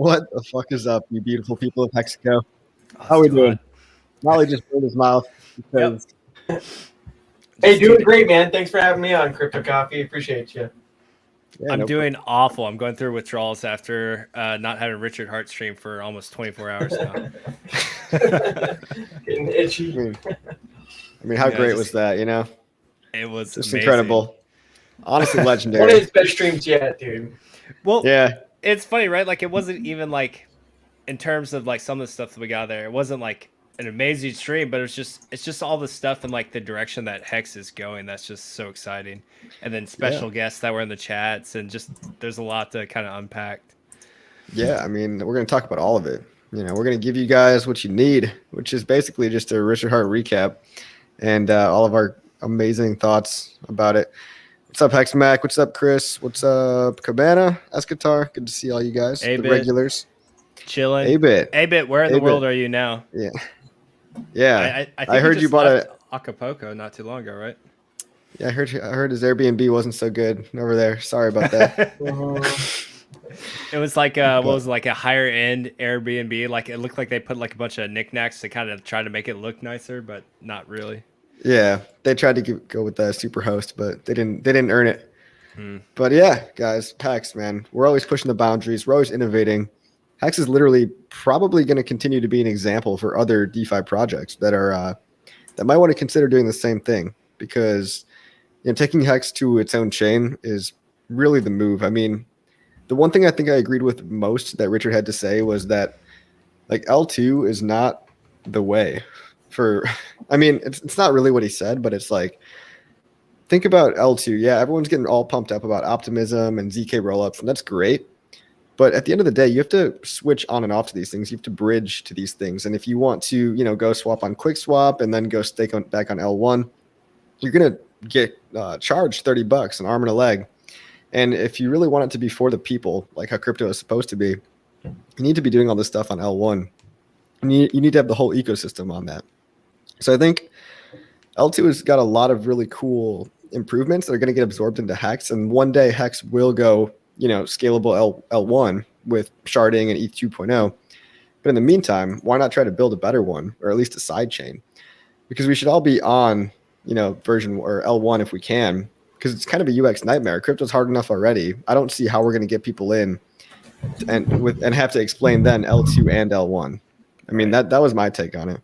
What the fuck is up, you beautiful people of Mexico? Oh, How we it's too doing? hot. Molly just blew his mouth because Hey, doing great, man. Thanks for having me on Crypto Coffee. Appreciate you. yeah, I'm no doing awful. I'm going through withdrawals after not having Richard Hart stream for almost 24 hours now. Getting itchy. I mean, how Yeah, great just- was that? You know, It was just amazing. incredible. Honestly, One of legendary. his best streams yet, dude. Well, Yeah, it's funny, right? Like, it wasn't even like, in terms of like some of the stuff that we got there, it wasn't like an amazing stream, but it's just all the stuff and like the direction that Hex is going. That's just so exciting. And then special guests that were in the chats, and just there's a lot to kind of unpack. yeah. I mean, we're gonna talk about all of it. You know, we're gonna give you guys what you need, which is basically just a Richard Hart recap and all of our amazing thoughts about it. What's up, Hex Mac? What's up, Chris? What's up, Cabana? Escatar? Good to see all you guys, the regulars. Chilling. A-Bit. Where in the A-Bit. world are you now? Yeah. I think I heard just you bought left Acapulco not too long ago, right? Yeah, I heard his Airbnb wasn't so good over there. Sorry about that. It was like what was it, like a higher end Airbnb. Like it looked like they put like a bunch of knickknacks to kind of try to make it look nicer, but not really. Yeah, they tried to go with the super host, but they didn't earn it. But yeah, guys, Hex, man, we're always pushing the boundaries. We're always innovating. Hex is literally probably going to continue to be an example for other DeFi projects that are that might want to consider doing the same thing, because taking Hex to its own chain is really the move. I mean, the one thing I think I agreed with most that Richard had to say was that like L2 is not the way for. I mean, it's not really what he said, but it's like, think about L2. Yeah, everyone's getting all pumped up about optimism and ZK rollups, and that's great. But at the end of the day, you have to switch on and off to these things. You have to bridge to these things. And if you want to, go swap on QuickSwap and then go stake back on L1, you're going to get charged $30, an arm and a leg. And if you really want it to be for the people, like how crypto is supposed to be, you need to be doing all this stuff on L1. And you need to have the whole ecosystem on that. So I think L2 has got a lot of really cool improvements that are going to get absorbed into Hex. And one day Hex will go scalable L1 with sharding and ETH 2.0. But in the meantime, why not try to build a better one, or at least a side chain? Because we should all be on, version or L1 if we can, because it's kind of a UX nightmare. Crypto's hard enough already. I don't see how we're going to get people in and have to explain then L2 and L1. I mean, that was my take on it.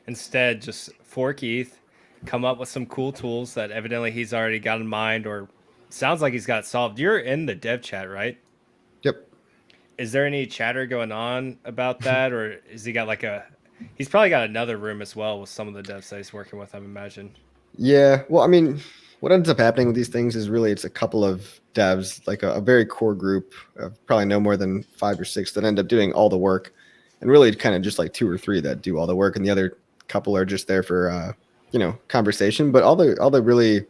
Instead, just fork ETH, come up with some cool tools that evidently he's already got in mind, or sounds like he's got solved. You're in the dev chat, right? Yep. Is there any chatter going on about that, or is he got he's probably got another room as well with some of the devs that he's working with, I imagine. Yeah. Well, I mean, what ends up happening with these things is really it's a couple of devs, like a very core group of probably no more than 5 or 6 that end up doing all the work, and really kind of just like 2 or 3 that do all the work, and the other couple are just there for conversation. But all the really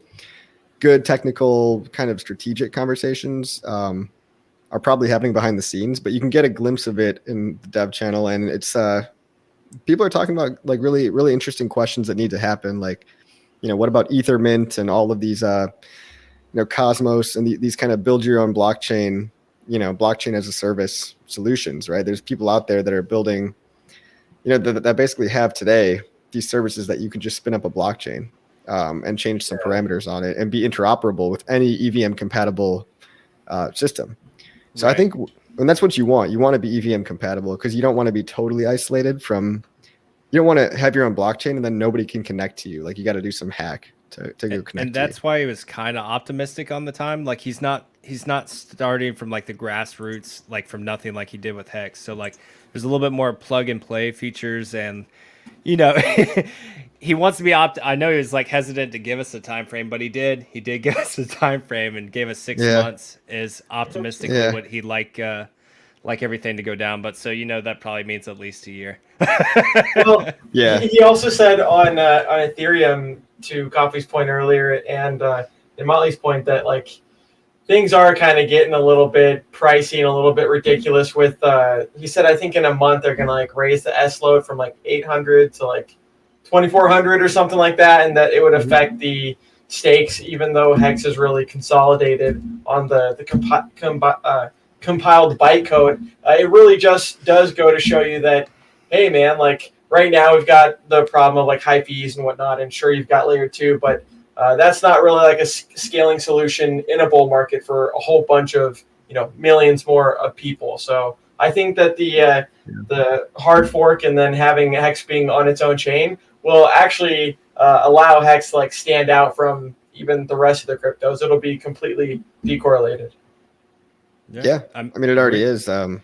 good technical kind of strategic conversations are probably happening behind the scenes, but you can get a glimpse of it in the dev channel, and it's people are talking about like really, really interesting questions that need to happen. Like, what about Ethermint and all of these Cosmos and these kind of build your own blockchain, blockchain as a service solutions, right? There's people out there that are building, that basically have today these services that you can just spin up a blockchain and change some parameters on it and be interoperable with any EVM compatible system. So right. I think, and that's what you want. You want to be EVM compatible because you don't want to be totally isolated from, you don't want to have your own blockchain and then nobody can connect to you. Like you got to do some hack to go connect. And that's why he was kind of optimistic on the time. Like he's not starting from like the grassroots, like from nothing like he did with Hex. So like there's a little bit more plug and play features, and he wants to be I know he was like hesitant to give us a time frame, but he did give us a time frame and gave us 6 months is optimistically what he'd like everything to go down. But so that probably means at least a year. Well, he also said on Ethereum, to Coffee's point earlier and Motley's point, that like things are kind of getting a little bit pricey and a little bit ridiculous with he said I think in a month they're gonna like raise the S load from like 800 to like 2400 or something like that, and that it would affect the stakes, even though Hex is really consolidated on the compiled bytecode. It really just does go to show you that, hey man, like right now we've got the problem of like high fees and whatnot, and sure you've got layer 2, but that's not really like a scaling solution in a bull market for a whole bunch of millions more of people. So I think that the hard fork and then having HEX being on its own chain will actually allow HEX to like stand out from even the rest of the cryptos. It'll be completely decorrelated. Yeah. I mean, it already is. Go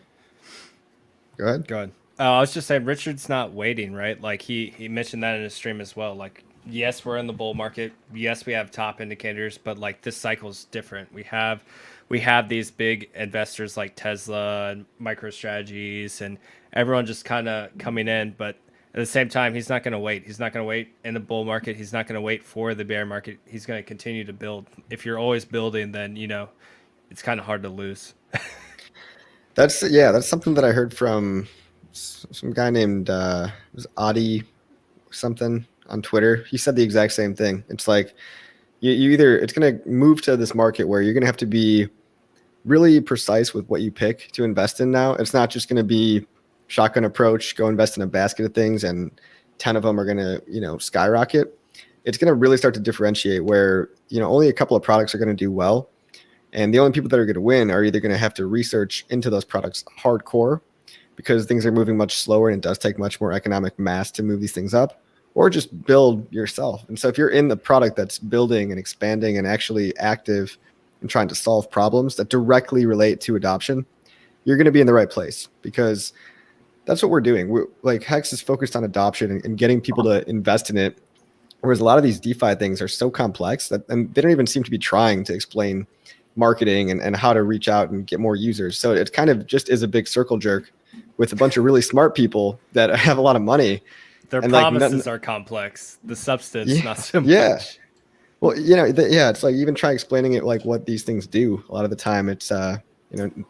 ahead. I was just saying, Richard's not waiting, right? Like he mentioned that in his stream as well. Like, yes, we're in the bull market. Yes, we have top indicators, but like this cycle is different. We have these big investors like Tesla and MicroStrategies and everyone just kind of coming in, but at the same time, he's not going to wait. He's not going to wait in the bull market. He's not going to wait for the bear market. He's going to continue to build. If you're always building, then it's kind of hard to lose. That's something that I heard from some guy named was Adi something on Twitter. He said the exact same thing. It's like you either it's going to move to this market where you're going to have to be really precise with what you pick to invest in now. It's not just going to be shotgun approach, go invest in a basket of things and 10 of them are going to, skyrocket. It's going to really start to differentiate where, only a couple of products are going to do well. And the only people that are going to win are either going to have to research into those products hardcore because things are moving much slower and it does take much more economic mass to move these things up, or just build yourself. And so if you're in the product that's building and expanding and actually active and trying to solve problems that directly relate to adoption, you're going to be in the right place because that's what we're doing. Like HEX is focused on adoption and getting people to invest in it. Whereas a lot of these DeFi things are so complex and they don't even seem to be trying to explain marketing and how to reach out and get more users. So it kind of just is a big circle jerk with a bunch of really smart people that have a lot of money. Their promises are complex. The substance, not so much. Yeah. Well, it's like even try explaining it like what these things do. A lot of the time it's, I don't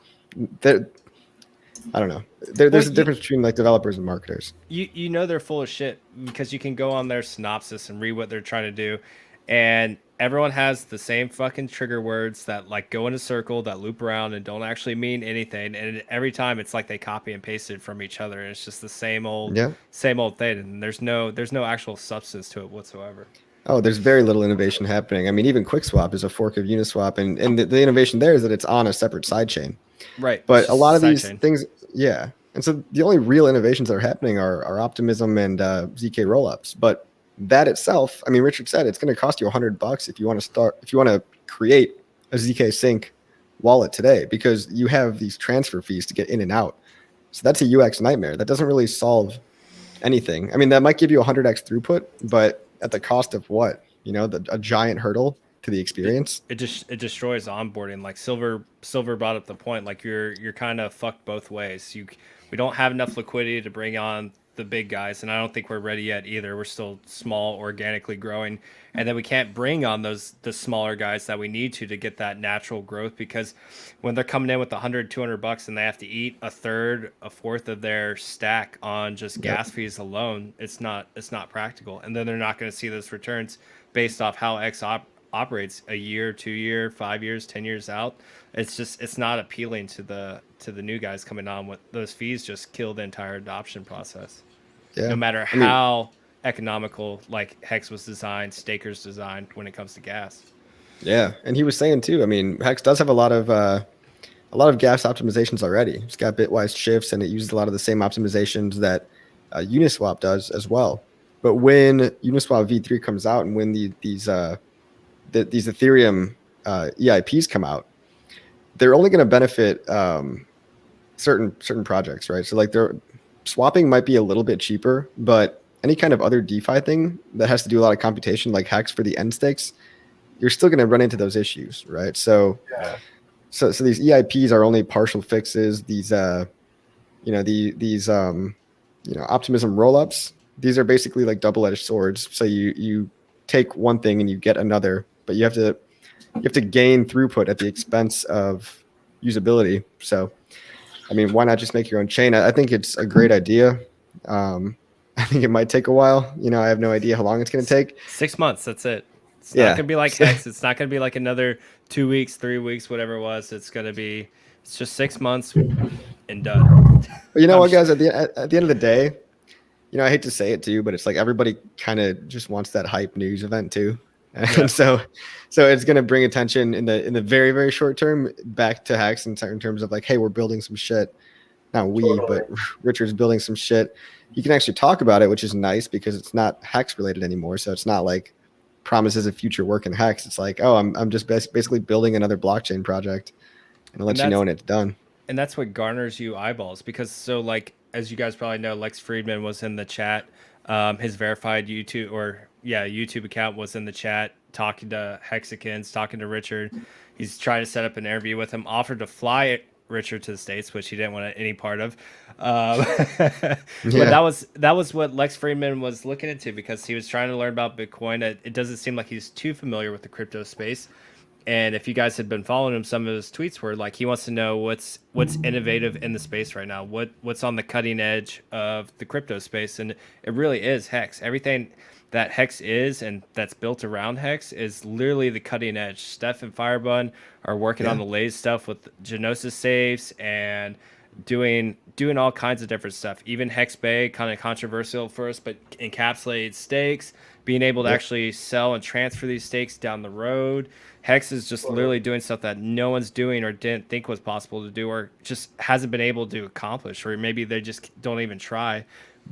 know. There's a difference between like developers and marketers. They're full of shit because you can go on their synopsis and read what they're trying to do, and everyone has the same fucking trigger words that like go in a circle that loop around and don't actually mean anything. And every time it's like they copy and paste it from each other, and it's just the same old thing. And there's no actual substance to it whatsoever. Oh, there's very little innovation happening. I mean, even QuickSwap is a fork of Uniswap, and the innovation there is that it's on a separate sidechain. Right. But a lot of these things, and so the only real innovations that are happening are Optimism and ZK rollups. But that itself, I mean, Richard said it's going to cost you $100 if you want to create a ZK Sync wallet today, because you have these transfer fees to get in and out. So that's a UX nightmare. That doesn't really solve anything. I mean, that might give you 100x throughput, but at the cost of what? A giant hurdle to the experience. It destroys onboarding. Like Silver brought up the point. Like you're kind of fucked both ways. We don't have enough liquidity to bring on the big guys, and I don't think we're ready yet either. We're still small, organically growing, and then we can't bring on the smaller guys that we need to get that natural growth, because when they're coming in with $100-$200 and they have to eat a third, a fourth of their stack on just gas fees alone, it's not practical, and then they're not going to see those returns based off how X operates a year, 2 year, 5 years, 10 years out. It's not appealing to the new guys coming on. With those fees just kill the entire adoption process. Yeah. No matter how economical like HEX was designed, Staker's designed when it comes to gas. Yeah, and he was saying too, I mean, HEX does have a lot of gas optimizations already. It's got bitwise shifts and it uses a lot of the same optimizations that Uniswap does as well. But when Uniswap V3 comes out and when these Ethereum EIPs come out, they're only going to benefit certain projects, right? So like swapping might be a little bit cheaper, but any kind of other DeFi thing that has to do a lot of computation, like HEX for the end stakes, you're still going to run into those issues, right? So these EIPs are only partial fixes. These Optimism rollups, these are basically like double-edged swords. So you take one thing and you get another, but you have to gain throughput at the expense of usability. So, I mean, why not just make your own chain? I think it's a great idea. I think it might take a while. I have no idea how long it's going to take. 6 months. That's it. It's not gonna be like Hex. It's not gonna be like another 2 weeks, 3 weeks, whatever it was. It's just 6 months and done. But you know what, guys? At the end of the day, you know, I hate to say it to you, but it's like everybody kind of just wants that hype news event too. And so it's going to bring attention in the very, very short term back to Hex in terms of like, hey, we're building some shit. Not we, but Richard's building some shit. You can actually talk about it, which is nice because it's not Hex related anymore. So it's not like promises of future work in Hex. It's like, oh, I'm just basically building another blockchain project and I'll let you know when it's done. And that's what garners you eyeballs because so like, as you guys probably know, Lex Friedman was in the chat. His verified YouTube account was in the chat talking to Hexicans, talking to Richard. He's trying to set up an interview with him, offered to fly Richard to the States, which he didn't want any part of. But that was what Lex Friedman was looking into because he was trying to learn about Bitcoin. It doesn't seem like he's too familiar with the crypto space. And if you guys had been following him, some of his tweets were like he wants to know what's innovative in the space right now, what's on the cutting edge of the crypto space, and it really is Hex. Everything that Hex is and that's built around Hex is literally the cutting edge. Steph and Firebun are working on the latest stuff with Genosis safes and doing all kinds of different stuff. Even Hex Bay, kind of controversial first, but encapsulated stakes, being able to actually sell and transfer these stakes down the road. Hex is just literally doing stuff that no one's doing or didn't think was possible to do or just hasn't been able to accomplish, or maybe they just don't even try.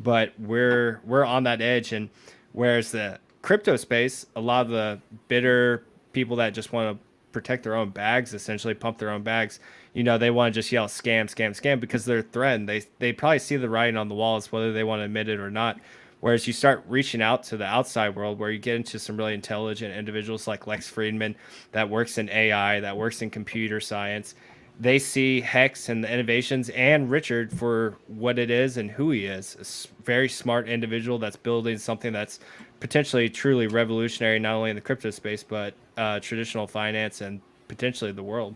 But we're on that edge, and whereas the crypto space, a lot of the bitter people that just want to protect their own bags, essentially pump their own bags, you know, they want to just yell scam, scam, scam because they're threatened. They probably see the writing on the walls, whether they want to admit it or not. Whereas you start reaching out to the outside world where you get into some really intelligent individuals like Lex Friedman that works in AI, that works in computer science. They see Hex and the innovations and Richard for what it is and who he is. A very smart individual that's building something that's potentially truly revolutionary, not only in the crypto space, but traditional finance and potentially the world.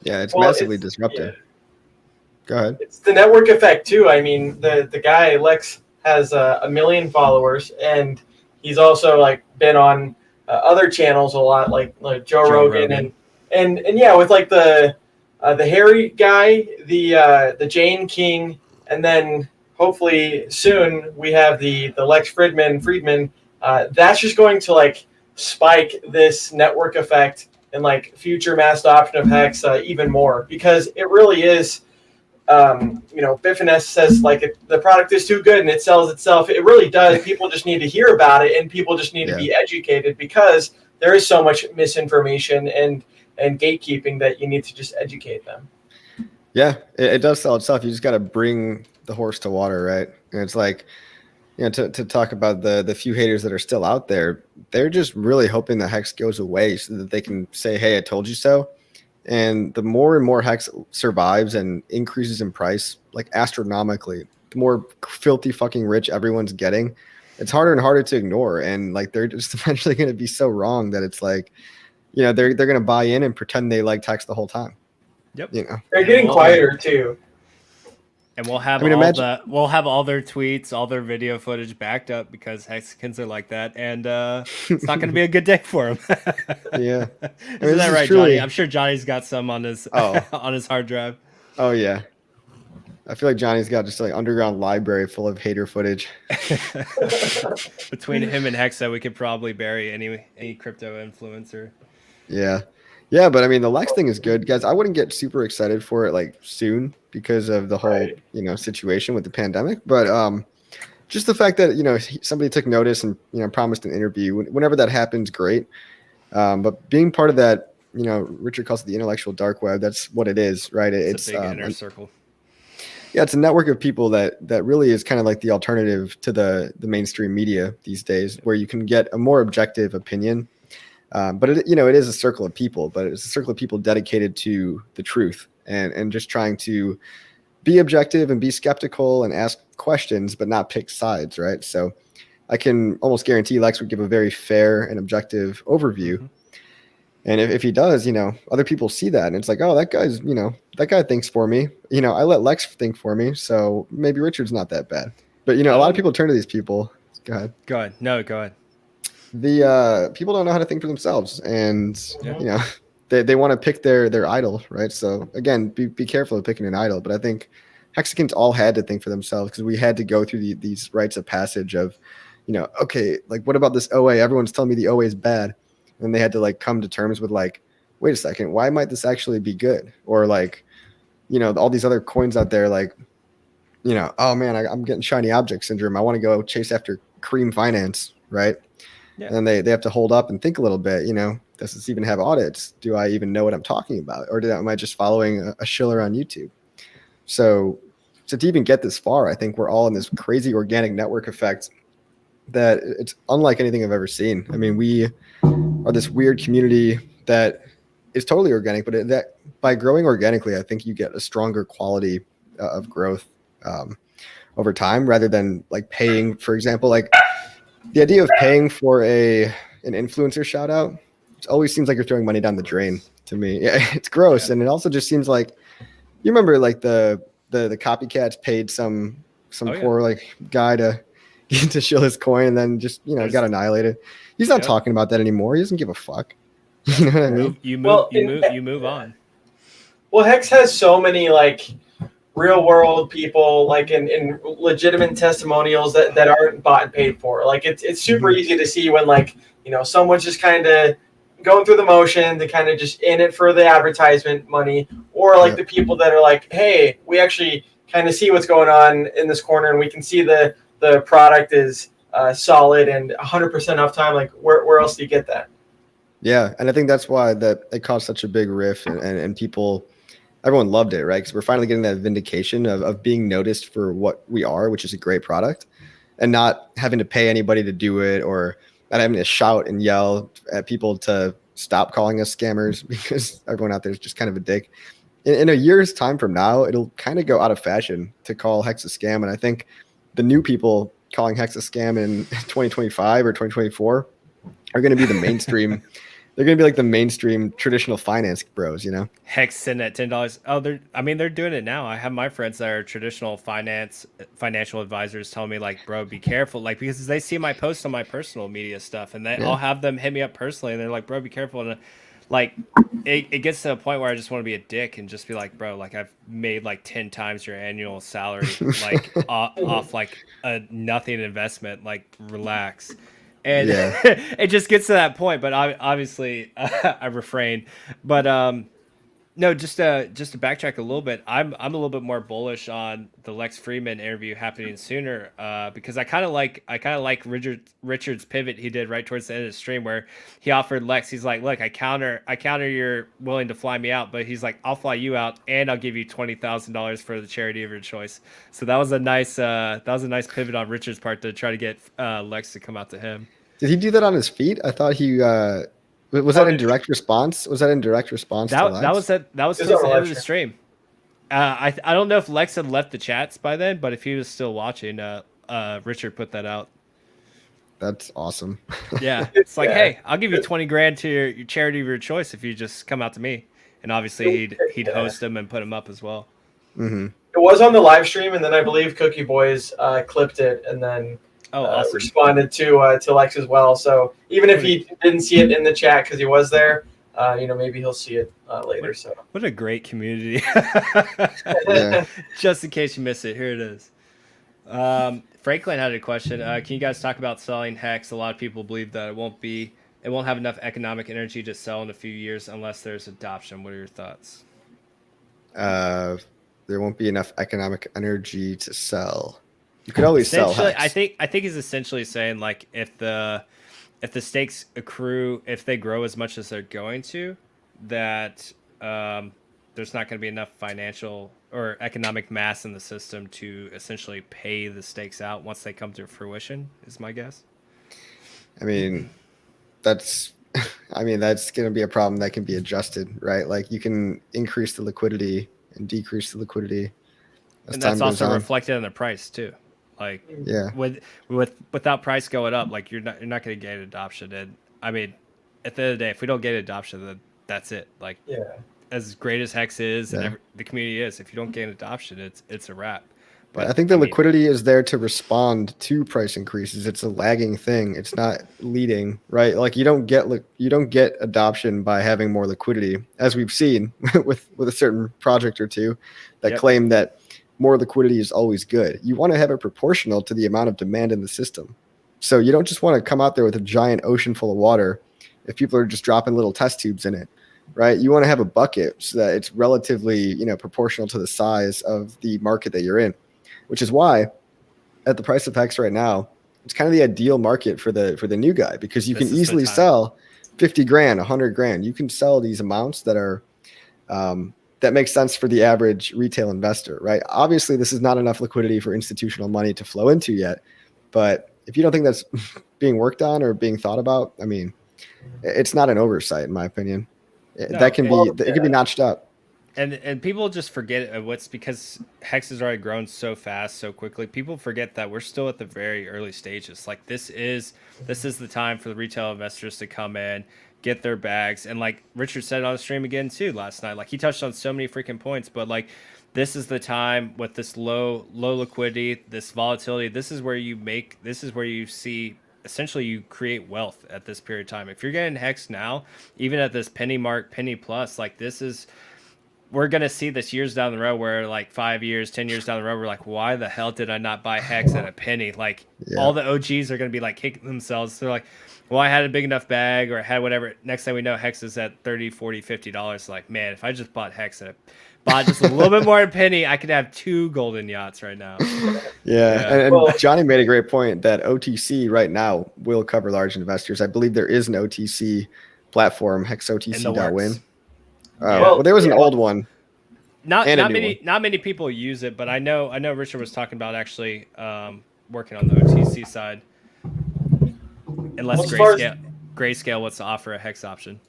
Yeah, it's massively disruptive. Yeah. Go ahead. It's the network effect too. I mean, the guy, Lex, has 1 million followers, and he's also like been on other channels a lot, like Joe Rogan. And yeah, with like the Harry guy, the Jane King, and then hopefully soon we have the Lex Friedman. That's just going to like spike this network effect and like future mass adoption of Hex even more, because it really is. You know, Biffines says like the product is too good and it sells itself. It really does. People just need to hear about it, and people just need to be educated, because there is so much misinformation and gatekeeping that you need to just educate them. Yeah, it does sell itself. You just got to bring the horse to water, right? And it's like, you know, to talk about the few haters that are still out there, they're just really hoping that Hex goes away so that they can say, hey, I told you so. And the more and more Hex survives and increases in price, like astronomically, the more filthy fucking rich everyone's getting, it's harder and harder to ignore. And like, they're just eventually going to be so wrong that it's like, you know, they're going to buy in and pretend they like Hex the whole time. Yep. You know, they're getting quieter too. And we'll have we'll have all their tweets, all their video footage backed up, because Hexicans are like that, and it's not going to be a good day for them. Yeah, Isn't that right, truly... Johnny? I'm sure Johnny's got some on his on his hard drive. Oh yeah, I feel like Johnny's got just like underground library full of hater footage. Between him and Hexa, we could probably bury any crypto influencer. Yeah, but I mean, the Lex thing is good, guys. I wouldn't get super excited for it like soon because of the whole you know situation with the pandemic. But just the fact that you know somebody took notice and you know promised an interview, whenever that happens, great. But being part of that, you know, Richard calls it the intellectual dark web. That's what it is, right? It's a big inner circle. Yeah, it's a network of people that really is kind of like the alternative to the mainstream media these days, where you can get a more objective opinion. But it is a circle of people, but it's a circle of people dedicated to the truth and just trying to be objective and be skeptical and ask questions, but not pick sides, right? So I can almost guarantee Lex would give a very fair and objective overview. Mm-hmm. And if he does, you know, other people see that and it's like, oh, that guy thinks for me. You know, I let Lex think for me, so maybe Richard's not that bad. But, you know, a lot of people turn to these people. Go ahead. No, go ahead. the people don't know how to think for themselves, and you know, they want to pick their idol, right? So again, be careful of picking an idol. But I think Hexicans all had to think for themselves because we had to go through these rites of passage of, you know, okay, like what about this OA? Everyone's telling me the OA is bad, and they had to like come to terms with like, wait a second, why might this actually be good? Or like, you know, all these other coins out there, like, you know, oh man, I'm getting shiny object syndrome. I want to go chase after cream finance, right? Yeah. And they have to hold up and think a little bit, you know, does this even have audits? Do I even know what I'm talking about? Or am I just following a shiller on YouTube? So to even get this far, I think we're all in this crazy organic network effect that it's unlike anything I've ever seen. I mean, we are this weird community that is totally organic, but that by growing organically, I think you get a stronger quality of growth over time rather than like paying, for example, like the idea of paying for an influencer shout out, it always seems like you're throwing money down the drain to me. Yeah, it's gross. Yeah. And it also just seems like, you remember like the copycats paid some poor like guy to shill his coin and then just, you know, got annihilated. He's not talking about that anymore. He doesn't give a fuck. You know what I mean? You move on. Well, Hex has so many like real world people like in legitimate testimonials that aren't bought and paid for. Like it's super easy to see when like, you know, someone's just kind of going through the motion, they kind of just in it for the advertisement money, or like the people that are like, hey, we actually kind of see what's going on in this corner and we can see the product is solid and 100% uptime. Like where else do you get that? Yeah. And I think that's why that it caused such a big riff and people, everyone loved it, right? Because we're finally getting that vindication of being noticed for what we are, which is a great product, and not having to pay anybody to do it or not having to shout and yell at people to stop calling us scammers because everyone out there is just kind of a dick. In a year's time from now, it'll kind of go out of fashion to call Hex a scam. And I think the new people calling Hex a scam in 2025 or 2024 are going to be the mainstream. They're going to be like the mainstream traditional finance bros, you know? Hex sitting at $10. Oh, they're doing it now. I have my friends that are traditional financial advisors telling me like, bro, be careful. Like, because they see my posts on my personal media stuff and I'll have them hit me up personally and they're like, bro, be careful. And like, it gets to a point where I just want to be a dick and just be like, bro, like I've made like 10 times your annual salary, like off like a nothing investment, like relax. And it just gets to that point, but obviously I refrain. But no, just to backtrack a little bit, I'm a little bit more bullish on the Lex Fridman interview happening sooner because I kind of like Richard's pivot he did right towards the end of the stream where he offered Lex. He's like, look, I counter you're willing to fly me out, but he's like, I'll fly you out and I'll give you $20,000 for the charity of your choice. So that was a nice pivot on Richard's part to try to get Lex to come out to him. Did he do that on his feet? I thought he was that in direct response? Was that in direct response to Lex? That was towards the end of the stream. I don't know if Lex had left the chats by then, but if he was still watching, Richard put that out. That's awesome. Yeah, it's like, hey, I'll give you $20,000 to your charity of your choice if you just come out to me, and obviously he'd host him and put him up as well. Mm-hmm. It was on the live stream, and then I believe Cookie Boys clipped it, and then awesome. Responded to Lex as well. So even if he didn't see it in the chat because he was there, you know, maybe he'll see it later. So what a great community! Just in case you missed it, here it is. Franklin had a question. Can you guys talk about selling Hex? A lot of people believe that it won't have enough economic energy to sell in a few years unless there's adoption. What are your thoughts? There won't be enough economic energy to sell. You could always sell Hex. I think he's essentially saying like if the stakes accrue, if they grow as much as they're going to, that there's not going to be enough financial or economic mass in the system to essentially pay the stakes out once they come to fruition, is my guess. I mean, that's going to be a problem that can be adjusted, right? Like you can increase the liquidity and decrease the liquidity. And that's also reflected in the price too. Like without price going up, like you're not going to get adoption. And I mean, at the end of the day, if we don't get adoption, then that's it. Like as great as Hex is and the community is, if you don't gain adoption, it's a wrap. But I think the liquidity is there to respond to price increases. It's a lagging thing. It's not leading, right? Like you don't get adoption by having more liquidity, as we've seen with a certain project or two that claim that more liquidity is always good. You want to have it proportional to the amount of demand in the system. So you don't just want to come out there with a giant ocean full of water if people are just dropping little test tubes in it, right? You want to have a bucket so that it's relatively, proportional to the size of the market that you're in. Which is why, at the price of HEX right now, it's kind of the ideal market for the new guy, because you can easily sell 50 grand, 100 grand. You can sell these amounts that are that make sense for the average retail investor, right? Obviously, this is not enough liquidity for institutional money to flow into yet, but if you don't think that's being worked on or being thought about, I mean, it's not an oversight, in my opinion. It can be notched up. And people just forget what's because HEX has already grown so fast, so quickly. People forget that we're still at the very early stages. Like this is the time for the retail investors to come in, get their bags. And like Richard said on the stream again too last night, like he touched on so many freaking points, but like this is the time with this low liquidity, this volatility. This is where you see essentially you create wealth at this period of time. If you're getting HEX now, even at this penny mark, penny plus, like we're going to see this years down the road where like 5 years, 10 years down the road, we're like, why the hell did I not buy HEX at a penny? Like all the OGs are going to be like kicking themselves. They're like, well, I had a big enough bag or I had whatever. Next thing we know, HEX is at $30, $40, $50. Like, man, if I just bought HEX bought just a little bit more a penny, I could have 2 golden yachts right now. And Johnny made a great point that OTC right now will cover large investors. I believe there is an OTC platform, hexotc.win. Well, there was an old one. Not many people use it, but I know Richard was talking about actually working on the OTC side. Unless Grayscale wants to offer a HEX option.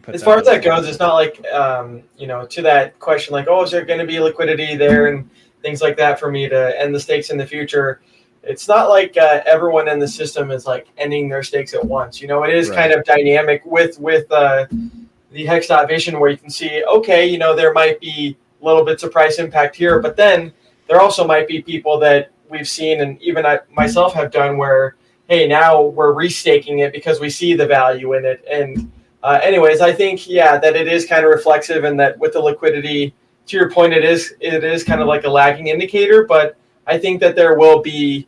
As far as that goes, it's not like to that question like, is there going to be liquidity there and things like that for me to end the stakes in the future? It's not like everyone in the system is like ending their stakes at once. It is kind of dynamic with the Hex.vision where you can see, okay, there might be little bits of price impact here, but then there also might be people that we've seen, and even I myself have done, where, hey, now we're restaking it because we see the value in it. And anyways, I think, that it is kind of reflexive, and that with the liquidity, to your point, it is kind of like a lagging indicator, but I think that there will be,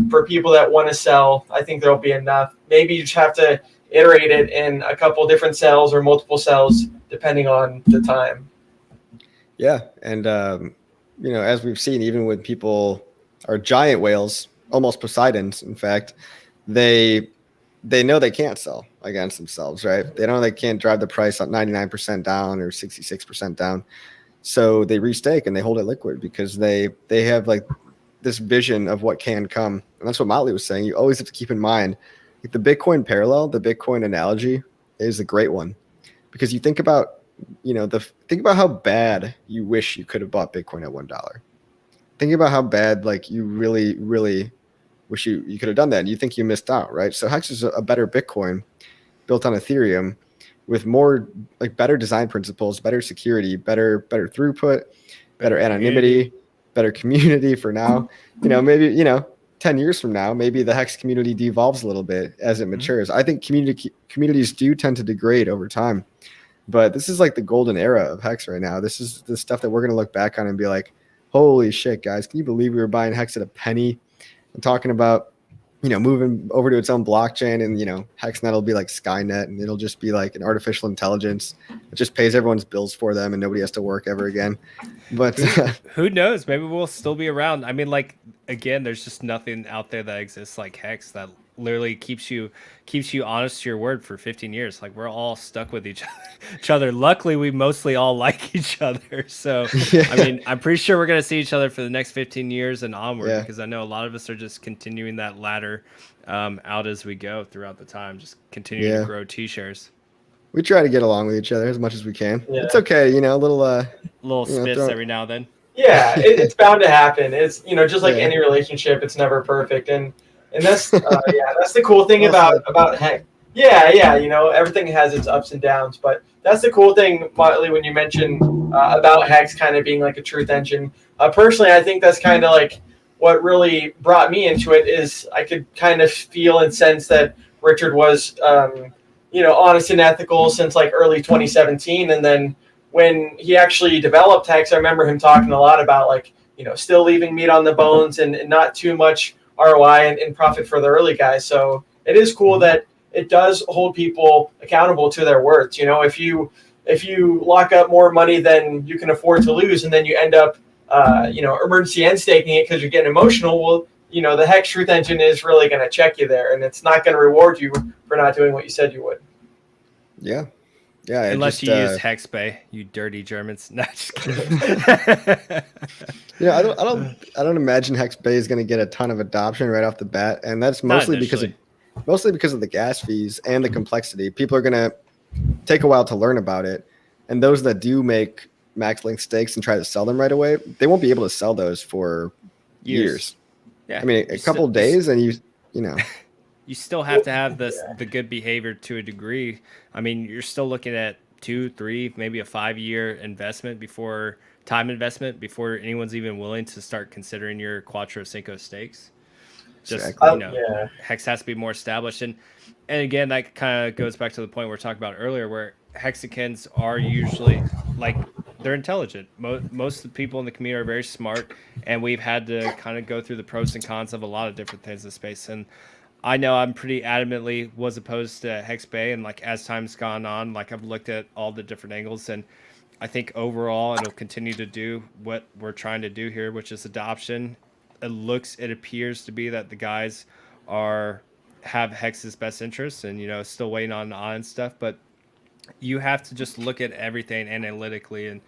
for people that want to sell, I think there'll be enough. Maybe you just have to iterate it in a couple different cells or multiple cells depending on the time. And as we've seen, even when people are giant whales, almost Poseidons, in fact, they know they can't sell against themselves, right? They know they can't drive the price up 99% down or 66% down, so they restake and they hold it liquid because they have like this vision of what can come. And that's what Motley was saying. You always have to keep in mind, like, the Bitcoin parallel, the Bitcoin analogy is a great one, because you think about, think about how bad you wish you could have bought Bitcoin at $1. Think about how bad, like, you really, really wish you could have done that, and you think you missed out, right? So HEX is a better Bitcoin built on Ethereum with more, like, better design principles, better security, better throughput, better anonymity, better community for now. Maybe 10 years from now, maybe the HEX community devolves a little bit as it matures. I think communities do tend to degrade over time, but this is like the golden era of HEX right now. This is the stuff that we're going to look back on and be like, holy shit, guys, can you believe we were buying HEX at a penny and talking about, moving over to its own blockchain, and, HEXNet will be like Skynet, and it'll just be like an artificial intelligence. It just pays everyone's bills for them and nobody has to work ever again. But who knows? Maybe we'll still be around. I mean, like, again, there's just nothing out there that exists like HEX that literally keeps you honest to your word for 15 years. Like, we're all stuck with each other. Luckily, we mostly all like each other. So, I mean, I'm pretty sure we're going to see each other for the next 15 years and onward, because I know a lot of us are just continuing that ladder out as we go throughout the time, just continuing to grow T-shares. We try to get along with each other as much as we can. It's okay, a little spits every now and then. Yeah, it's bound to happen. It's just like any relationship, it's never perfect, and that's that's the cool thing about HEX. Yeah, you know, everything has its ups and downs, but that's the cool thing, Motley, when you mention about Hex kind of being like a truth engine. Personally, I think that's kind of like what really brought me into it is I could kind of feel and sense that Richard was, you know, honest and ethical since like early 2017. And then when he actually developed Hex, I remember him talking a lot about like, you know, still leaving meat on the bones and not too much ROI and profit for the early guys. So it is cool that it does hold people accountable to their words. You know, if you lock up more money than you can afford to lose, and then you end up, you know, emergency end staking it because you're getting emotional, well, you know, the Hex Truth Engine is really going to check you there, and it's not going to reward you for not doing what you said you would. Yeah. Unless you use HexBay, you dirty Germans. Not just kidding. Yeah, I don't imagine HexBay is going to get a ton of adoption right off the bat, and that's mostly because of the gas fees and the complexity. People are going to take a while to learn about it, and those that do make max length stakes and try to sell them right away, they won't be able to sell those for years. Yeah, I mean, a couple days, and you know. You still have to have the good behavior to a degree. I mean, you're still looking at 2, 3, maybe a 5-year investment before anyone's even willing to start considering your Quattro Cinco stakes. Just Hex has to be more established, and again, that kind of goes back to the point we were talking about earlier, where Hexicans are usually like they're intelligent. Most of the people in the community are very smart, and we've had to kind of go through the pros and cons of a lot of different things in space. And I know I'm pretty adamantly was opposed to HexBay, and like as time's gone on, like I've looked at all the different angles, and I think overall it'll continue to do what we're trying to do here, which is adoption. It appears to be that the guys have Hex's best interests, and you know, still waiting on stuff, but you have to just look at everything analytically and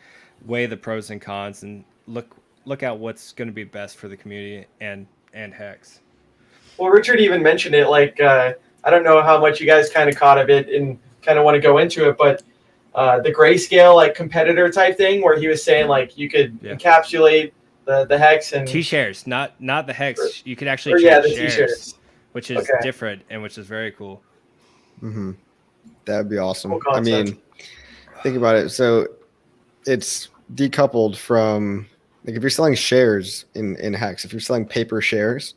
weigh the pros and cons and look at what's going to be best for the community and Hex. Well, Richard even mentioned it. Like, I don't know how much you guys kind of caught of it and kind of want to go into it, but the grayscale like competitor type thing, where he was saying like you could encapsulate the Hex and T-shares, not the Hex. You could actually trade shares, which is different and which is very cool. Mm-hmm. That would be awesome. Cool, I mean, think about it. So it's decoupled from like if you're selling shares in Hex, if you're selling paper shares,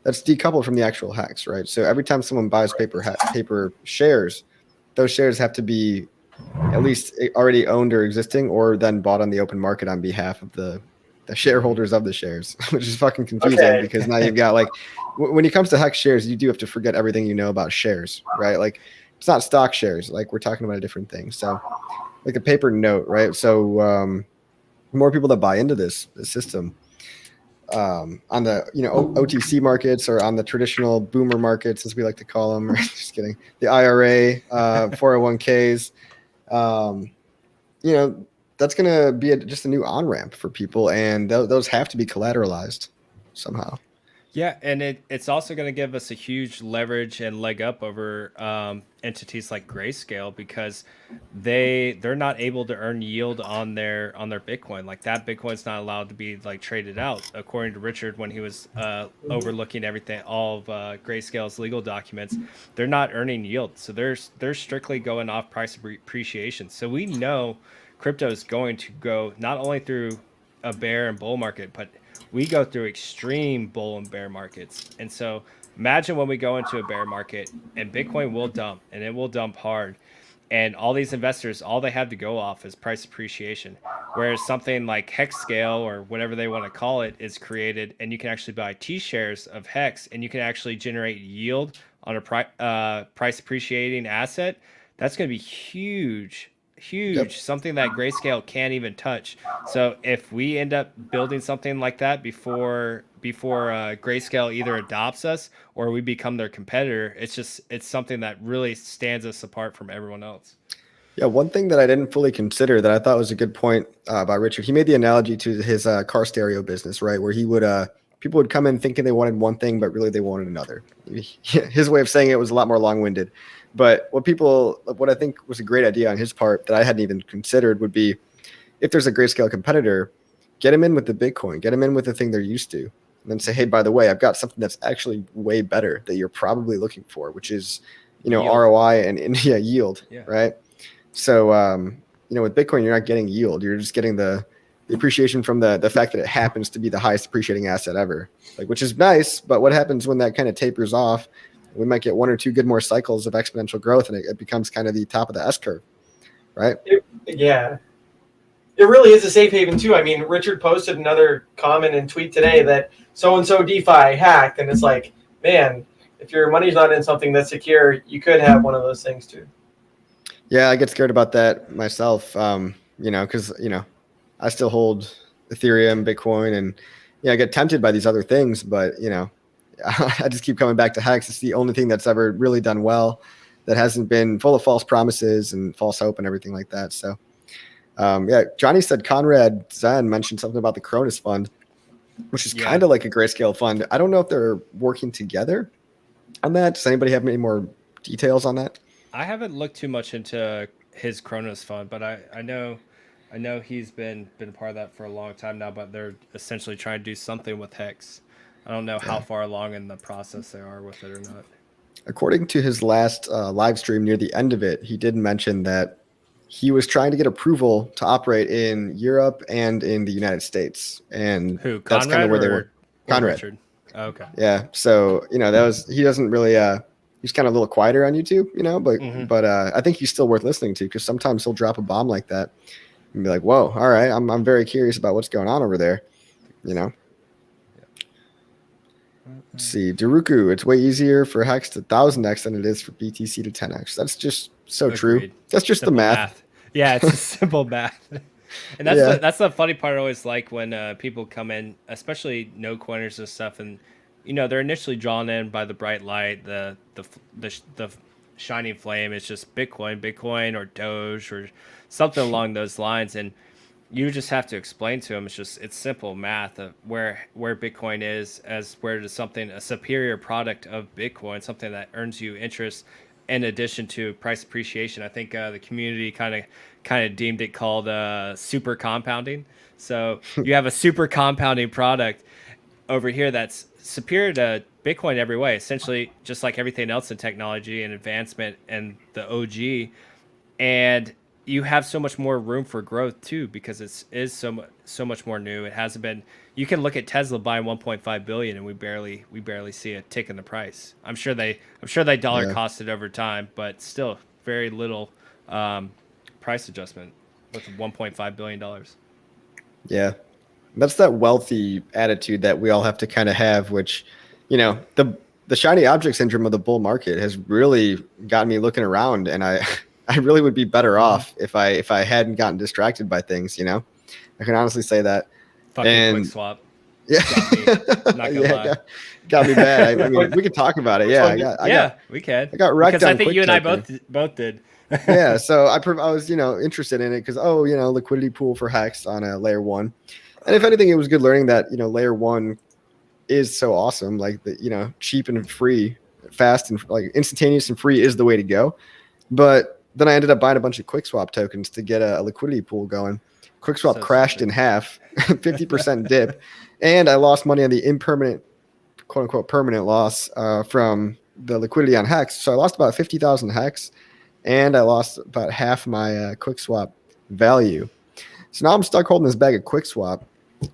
that's decoupled from the actual Hex, right? So every time someone buys paper shares, those shares have to be at least already owned or existing, or then bought on the open market on behalf of the shareholders of the shares, which is fucking confusing because now you've got like, when it comes to Hex shares, you do have to forget everything you know about shares, right? Like it's not stock shares. Like we're talking about a different thing. So like a paper note, right? So more people that buy into this system, on the OTC markets or on the traditional boomer markets, as we like to call them. Just kidding. The IRA, 401ks, that's going to be just a new on ramp for people, and those have to be collateralized somehow. Yeah, and it's also going to give us a huge leverage and leg up over entities like Grayscale, because they're not able to earn yield on their Bitcoin. Like that Bitcoin's not allowed to be like traded out, according to Richard when he was overlooking everything, all of Grayscale's legal documents. They're not earning yield, so they're strictly going off price appreciation. So we know crypto is going to go not only through a bear and bull market, but we go through extreme bull and bear markets. And so imagine when we go into a bear market and Bitcoin will dump, and it will dump hard. And all these investors, all they have to go off is price appreciation. Whereas something like Hex Scale or whatever they want to call it is created, and you can actually buy T-shares of Hex, and you can actually generate yield on a price appreciating asset. That's going to be huge. Yep. Something that Grayscale can't even touch. So if we end up building something like that before Grayscale either adopts us or we become their competitor, it's something that really stands us apart from everyone else. Yeah, one thing that I didn't fully consider that I thought was a good point by Richard, he made the analogy to his car stereo business, right? Where he would people would come in thinking they wanted one thing, but really they wanted another. His way of saying it was a lot more long-winded. But what I think was a great idea on his part that I hadn't even considered would be, if there's a Grayscale competitor, get them in with the Bitcoin, get them in with the thing they're used to, and then say, hey, by the way, I've got something that's actually way better that you're probably looking for, which is Yield. ROI and yield, Yeah. right? So with Bitcoin, you're not getting yield. You're just getting the appreciation from the fact that it happens to be the highest appreciating asset ever, which is nice. But what happens when that kind of tapers off? We might get one or two good more cycles of exponential growth, and it becomes kind of the top of the S curve, right? Yeah. It really is a safe haven too. I mean, Richard posted another comment and tweet today that so-and-so DeFi hacked. And it's like, man, if your money's not in something that's secure, you could have one of those things too. Yeah, I get scared about that myself, because, I still hold Ethereum, Bitcoin, and, I get tempted by these other things, but, I just keep coming back to HEX. It's the only thing that's ever really done well that hasn't been full of false promises and false hope and everything like that. So, Johnny said Conrad Zen mentioned something about the Cronus Fund, which is kind of like a Grayscale fund. I don't know if they're working together on that. Does anybody have any more details on that? I haven't looked too much into his Cronus Fund, but I know he's been a part of that for a long time now, but they're essentially trying to do something with HEX. I don't know how far along in the process they are with it or not. According to his last live stream near the end of it, he did mention that he was trying to get approval to operate in Europe and in the United States. And who, that's kind of where they were. Conrad. Richard? Oh, okay. Yeah. So, he doesn't really, he's kind of a little quieter on YouTube, but I think he's still worth listening to, because sometimes he'll drop a bomb like that and be like, whoa, all right, I'm very curious about what's going on over there, Let's see, Daruku, it's way easier for HEX to 1000x than it is for BTC to 10x. That's just so true. That's just simple the math. Yeah, it's just simple math. And that's the funny part I always like when people come in, especially no coiners and stuff, and they're initially drawn in by the bright light, the shining flame. It's just Bitcoin or Doge or something along those lines, and you just have to explain to them it's simple math of where Bitcoin is as where to something, a superior product of Bitcoin, something that earns you interest in addition to price appreciation. I think the community kind of deemed it called super compounding. So you have a super compounding product over here that's superior to Bitcoin every way, essentially just like everything else in technology and advancement and the OG. And you have so much more room for growth too, because it is so much more new. It hasn't been. You can look at Tesla buying 1.5 billion, and we barely see a tick in the price. I'm sure they dollar costed over time, but still very little price adjustment with 1.5 billion dollars. Yeah, that's that wealthy attitude that we all have to kind of have, which, the shiny object syndrome of the bull market has really got me looking around, and I really would be better off if I hadn't gotten distracted by things, I can honestly say that. Fucking quick swap. Yeah. Not gonna lie. Got me bad. I mean, we could talk about it. Yeah. We can. I got wrecked because I on think quick you and I token. both did. Yeah. So I was, interested in it because, liquidity pool for HEX on a layer 1. And if anything, it was good learning that, layer 1 is so awesome. Like, cheap and free, fast and like instantaneous and free is the way to go. But then I ended up buying a bunch of QuickSwap tokens to get a liquidity pool going. QuickSwap crashed in half, 50% dip, and I lost money on the impermanent, quote unquote, permanent loss from the liquidity on HEX. So I lost about 50,000 HEX, and I lost about half my QuickSwap value. So now I'm stuck holding this bag of QuickSwap,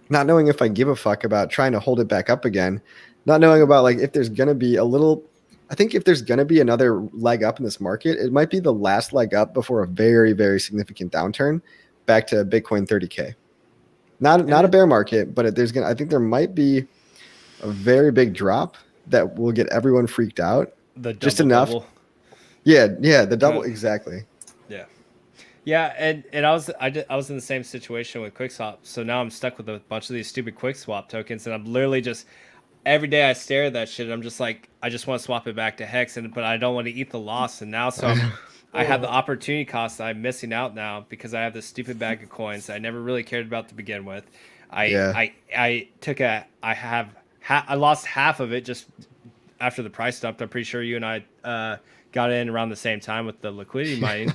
not knowing if I give a fuck about trying to hold it back up again, not knowing about like if there's gonna be I think if there's going to be another leg up in this market, it might be the last leg up before a very, very significant downturn back to Bitcoin 30K. Not a bear market, but I think there might be a very big drop that will get everyone freaked out. Just enough. Double. Yeah, the double, exactly. Yeah. Yeah, and I was in the same situation with QuickSwap. So now I'm stuck with a bunch of these stupid QuickSwap tokens, and I'm literally just every day I stare at that shit. I'm just like, I just want to swap it back to HEX, but I don't want to eat the loss. And now, I have the opportunity cost that I'm missing out now because I have this stupid bag of coins that I never really cared about to begin with. I lost half of it just after the price dumped. I'm pretty sure you and I got in around the same time with the liquidity mining,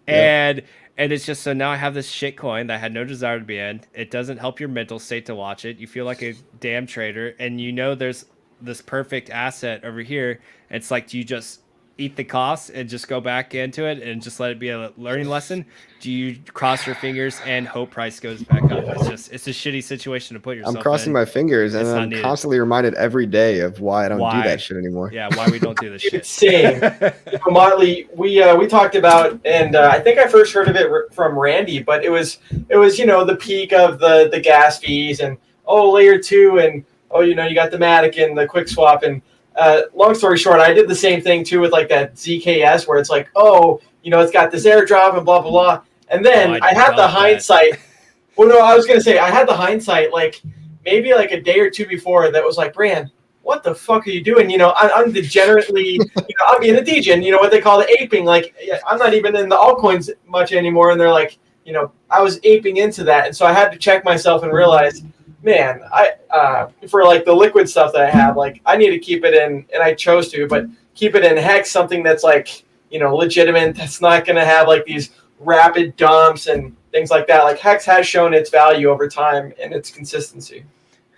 And it's just, so now I have this shit coin that I had no desire to be in. It doesn't help your mental state to watch it. You feel like a damn trader, and there's this perfect asset over here. It's like, do you just eat the costs and just go back into it and just let it be a learning lesson? Do you cross your fingers and hope price goes back up? It's a shitty situation to put yourself in. I'm crossing my fingers, and I'm constantly reminded every day of why I don't do that shit anymore. Yeah, why we don't do this shit. Same. Motley, we talked about, and I think I first heard of it from Randy, but it was the peak of the gas fees, and layer 2, and you got the Matic and the quick swap, and long story short, I did the same thing too with like that ZKS, where it's like, it's got this airdrop and blah blah blah, and then I had the hindsight. Well, no, I was gonna say I had the hindsight like maybe like a day or two before that was like, Brand, what the fuck are you doing? I'm degenerately, I'm being a degen, what they call the aping. Like, I'm not even in the altcoins much anymore, and they're like, I was aping into that, and so I had to check myself and realize, man, I for like the liquid stuff that I have, like I need to keep it in, and I chose to, but keep it in HEX, something that's like, legitimate, that's not going to have like these rapid dumps and things like that. Like HEX has shown its value over time and its consistency.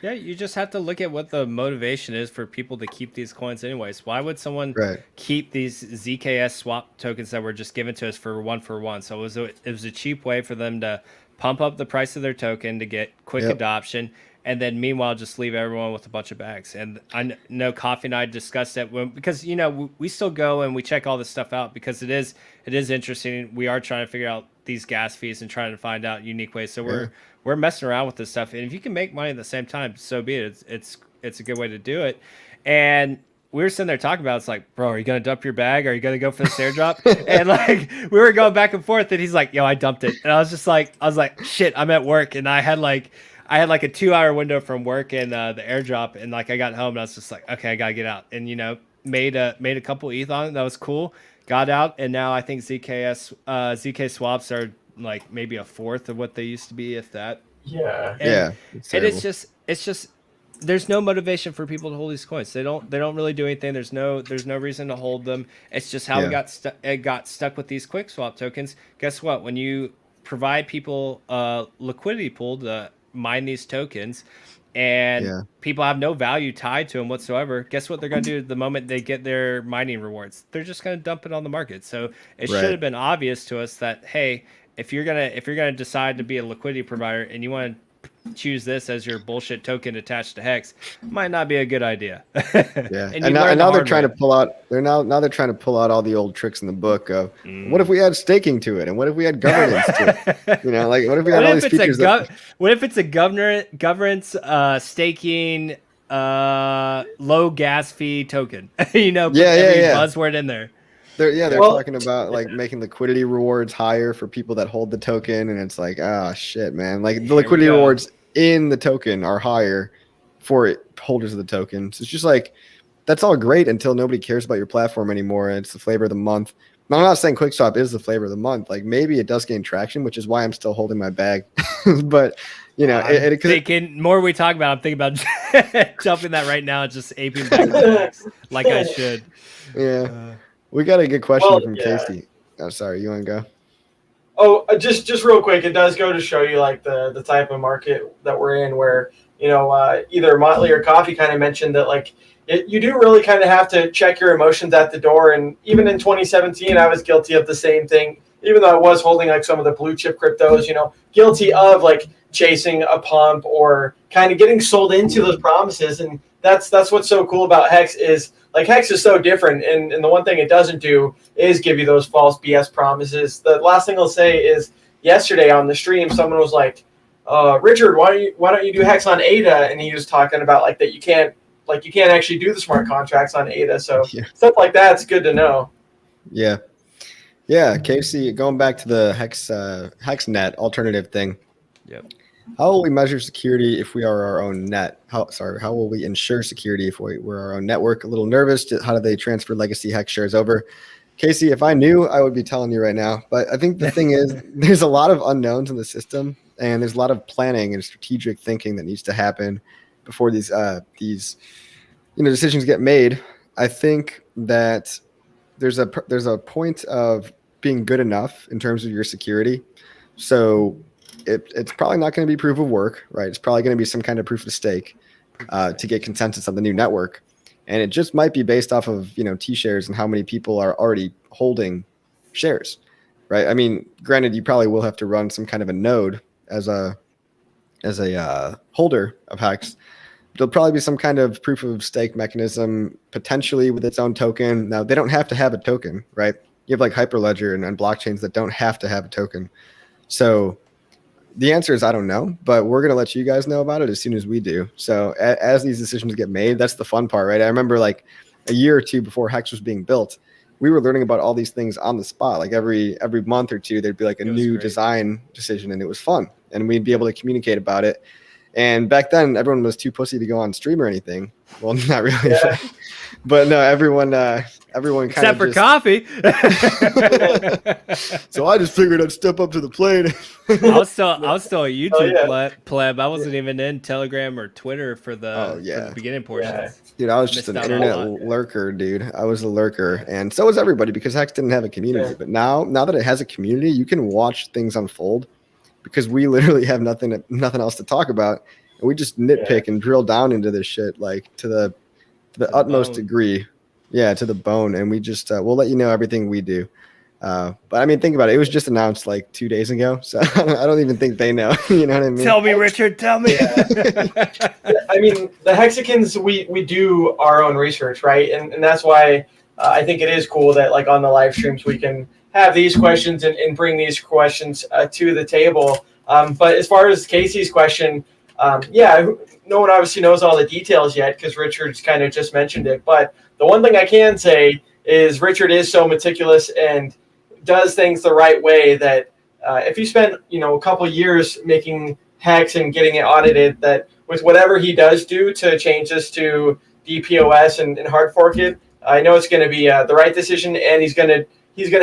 Yeah, you just have to look at what the motivation is for people to keep these coins anyways. Why would someone keep these ZKS swap tokens that were just given to us for one? So it was a cheap way for them to pump up the price of their token to get quick adoption, and then meanwhile just leave everyone with a bunch of bags. And I know Coffee and I discussed that because we still go and we check all this stuff out because it is interesting. We are trying to figure out these gas fees and trying to find out unique ways. So we're messing around with this stuff, and if you can make money at the same time, so be it. It's a good way to do it. And we were sitting there talking about, it's like, bro, are you going to dump your bag? Are you going to go for this airdrop? And like, we were going back and forth, and he's like, yo, I dumped it. And I was like, shit, I'm at work. And I had like a 2-hour window from work and the airdrop. And like, I got home and I was just like, okay, I got to get out. And, made a couple ETH on it. That was cool. Got out. And now I think ZK swaps are like maybe a fourth of what they used to be, if that. Yeah. And it's just, there's no motivation for people to hold these coins. They don't really do anything. There's no reason to hold them. It's just how it got stuck with these quick swap tokens. Guess what? When you provide people a liquidity pool to mine these tokens, and people have no value tied to them whatsoever, guess what they're going to do the moment they get their mining rewards? They're just going to dump it on the market. So it should have been obvious to us that, hey, if you're gonna decide to be a liquidity provider and you want to choose this as your bullshit token attached to HEX, might not be a good idea. and now they're trying to pull out. They're trying to pull out all the old tricks in the book of what if we add staking to it, and what if we had governance to it? Like what if we had all these features? What if it's a governance staking low gas fee token? Buzzword in there. They're talking about like making liquidity rewards higher for people that hold the token, and it's like, shit, man. Like the liquidity rewards in the token are higher for holders of the token. So it's just like, that's all great until nobody cares about your platform anymore, and it's the flavor of the month. I'm not saying QuickSwap is the flavor of the month. Like maybe it does gain traction, which is why I'm still holding my bag. But more we talk about, I'm thinking about jumping that right now and just aping back like I should. Yeah. We got a good question from Casey. Oh, sorry, you want to go? Oh, just real quick, it does go to show you like the type of market that we're in, where either Motley or Coffee kind of mentioned that like you do really kind of have to check your emotions at the door. And even in 2017, I was guilty of the same thing, even though I was holding like some of the blue chip cryptos. Guilty of like chasing a pump or kind of getting sold into those promises. And that's what's so cool about HEX is, like, HEX is so different, and the one thing it doesn't do is give you those false BS promises. The last thing I'll say is, yesterday on the stream, someone was like, Richard, why don't you do HEX on ADA? And he was talking about like that you can't actually do the smart contracts on ADA. So stuff like that's good to know. Yeah, Casey, going back to the HEXnet alternative thing. Yep. How will we measure security if we are our own net? How will we ensure security if we're our own network? A little nervous. How do they transfer legacy HEX shares over? Casey, if I knew, I would be telling you right now. But I think the thing is, there's a lot of unknowns in the system, and there's a lot of planning and strategic thinking that needs to happen before these decisions get made. I think that there's a point of being good enough in terms of your security. So it's probably not going to be proof of work, right? It's probably going to be some kind of proof of stake to get consensus on the new network. And it just might be based off of, T shares and how many people are already holding shares, right? I mean, granted, you probably will have to run some kind of a node as a holder of HEX. There'll probably be some kind of proof of stake mechanism, potentially with its own token. Now, they don't have to have a token, right? You have like Hyperledger and blockchains that don't have to have a token. So the answer is I don't know, but we're going to let you guys know about it as soon as we do. So as these decisions get made, that's the fun part, right? I remember like a year or two before HEX was being built, we were learning about all these things on the spot. Like every month or two, there'd be like a new design decision, and it was fun. And we'd be able to communicate about it. And back then, everyone was too pussy to go on stream or anything. Well, not really, but no, everyone kind of except for coffee. So I just figured I'd step up to the plate. I was still a YouTube pleb. I wasn't even in Telegram or Twitter for the beginning portions. Dude, I was just an internet lurker, dude. I was a lurker, and so was everybody because HEX didn't have a community. But now that it has a community, you can watch things unfold. Because we literally have nothing else to talk about, and we just nitpick and drill down into this shit like to the utmost degree, to the bone. And we just we'll let you know everything we do. But I mean, think about it. It was just announced like 2 days ago, so I don't even think they know. You know what I mean? Tell me, Richard. Tell me. I mean, the Hexicans, we do our own research, right? And that's why I think it is cool that like on the live streams we can have these questions and bring these questions to the table. But as far as Casey's question, no one obviously knows all the details yet because Richard's kind of just mentioned it. But the one thing I can say is Richard is so meticulous and does things the right way that if you spend a couple years making HEX and getting it audited, that with whatever he does do to change this to DPoS and hard fork it, I know it's going to be the right decision, and he's going to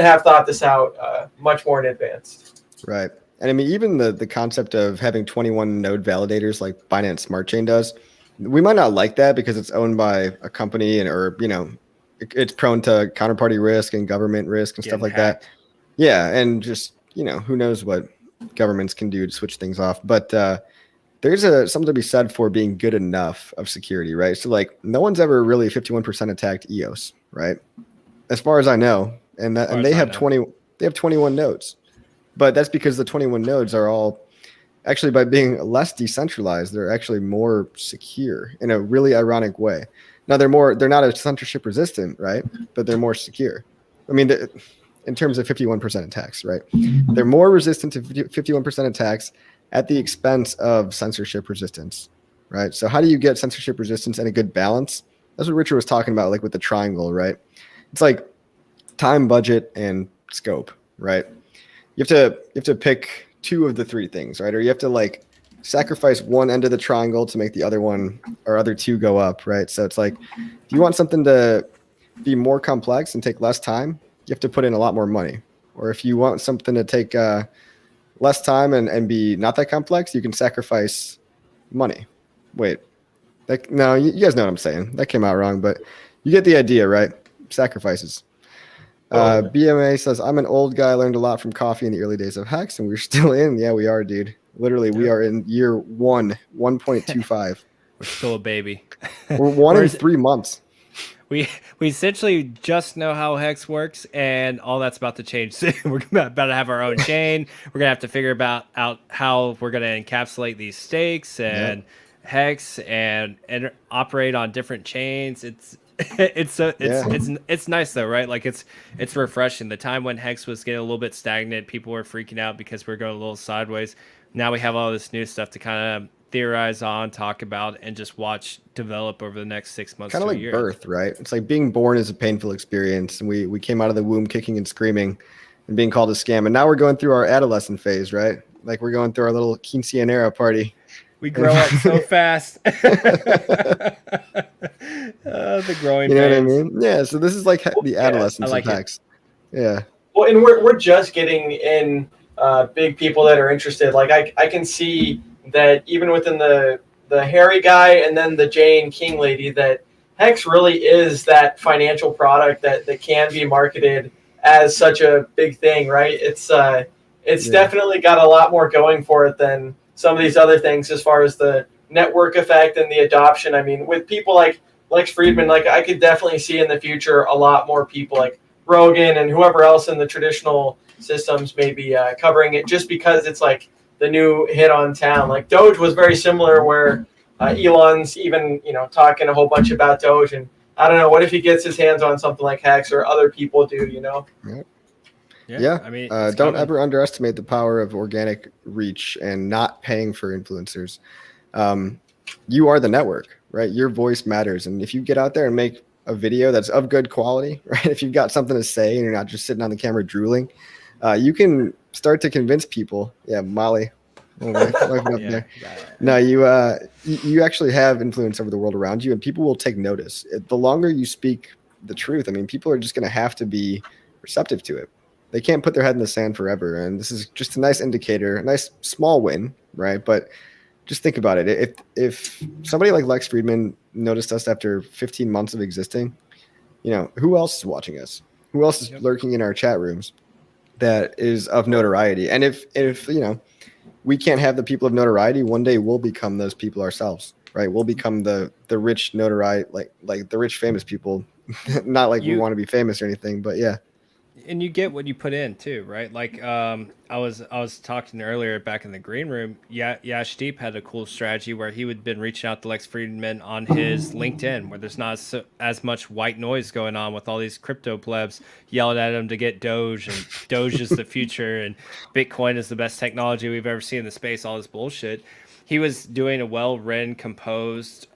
have thought this out much more in advance. Right. And I mean, even the concept of having 21 node validators like Binance Smart Chain does, we might not like that because it's owned by a company or it's prone to counterparty risk and government risk and stuff like that. Yeah. And just, who knows what governments can do to switch things off. But there's something to be said for being good enough of security, right? So like no one's ever really 51% attacked EOS, right? As far as I know. And they have 21 nodes. But that's because the 21 nodes are all actually, by being less decentralized, they're actually more secure in a really ironic way. Now they're not as censorship resistant, right? But they're more secure. I mean, in terms of 51% attacks, right? They're more resistant to 51% attacks at the expense of censorship resistance, right? So how do you get censorship resistance and a good balance? That's what Richard was talking about, like with the triangle, right? It's like time, budget, and scope, right? You have to pick two of the three things, right? Or you have to like sacrifice one end of the triangle to make the other two go up, right? So it's like if you want something to be more complex and take less time, you have to put in a lot more money. Or if you want something to take less time and be not that complex, you can sacrifice money. Wait, no, you guys know what I'm saying. That came out wrong, but you get the idea, right? Sacrifices. BMA says, I'm an old guy, learned a lot from coffee in the early days of HEX, and we're still in. Yeah, we are, dude. Literally, we are in year 1.25. We're still a baby. We're one in 3 months. We essentially just know how HEX works, and all that's about to change soon. We're about to have our own chain. We're going to have to figure out how we're going to encapsulate these stakes and HEX and operate on different chains. It's nice though, right? Like it's refreshing. The time when HEX was getting a little bit stagnant, people were freaking out because we're going a little sideways. Now we have all this new stuff to kind of theorize on, talk about, and just watch develop over the next 6 months. Kind of like birth, right? It's like being born is a painful experience, and we came out of the womb kicking and screaming and being called a scam, and now we're going through our adolescent phase, right? Like we're going through our little quinceañera party. We grow up so fast. The growing. You know what I mean? Yeah. So this is like the adolescence of HEX. Yeah. Well, and we're just getting in big people that are interested. Like I can see that even within the Harry guy and then the Jane King lady, that HEX really is that financial product that can be marketed as such a big thing, right? It's definitely got a lot more going for it than some of these other things as far as the network effect and the adoption. I mean, with people like Lex Friedman, like I could definitely see in the future a lot more people like Rogan and whoever else in the traditional systems maybe covering it, just because it's like the new hit on town. Like Doge was very similar, where Elon's even talking a whole bunch about Doge, and I don't know, what if he gets his hands on something like Hex or other people do, Yeah. I mean, don't ever underestimate the power of organic reach and not paying for influencers. You are the network, right? Your voice matters. And if you get out there and make a video that's of good quality, right? If you've got something to say and you're not just sitting on the camera drooling, you can start to convince people. Yeah, Molly. Wife up there. No, you actually have influence over the world around you, and people will take notice. The longer you speak the truth, I mean, people are just going to have to be receptive to it. They can't put their head in the sand forever. And this is just a nice indicator, a nice small win, right? But just think about it. If somebody like Lex Friedman noticed us after 15 months of existing, who else is watching us? Who else is lurking in our chat rooms that is of notoriety? And if we can't have the people of notoriety, one day we'll become those people ourselves, right? We'll become the rich notoriety, like the rich famous people. Not like we want to be famous or anything, but yeah. And you get what you put in too, right? Like I was talking earlier back in the green room. Yash Deep had a cool strategy where he would been reaching out to Lex Friedman on his LinkedIn, where there's not as much white noise going on with all these crypto plebs yelling at him to get Doge, and Doge is the future, and Bitcoin is the best technology we've ever seen in the space. All this bullshit. He was doing a well-written, composed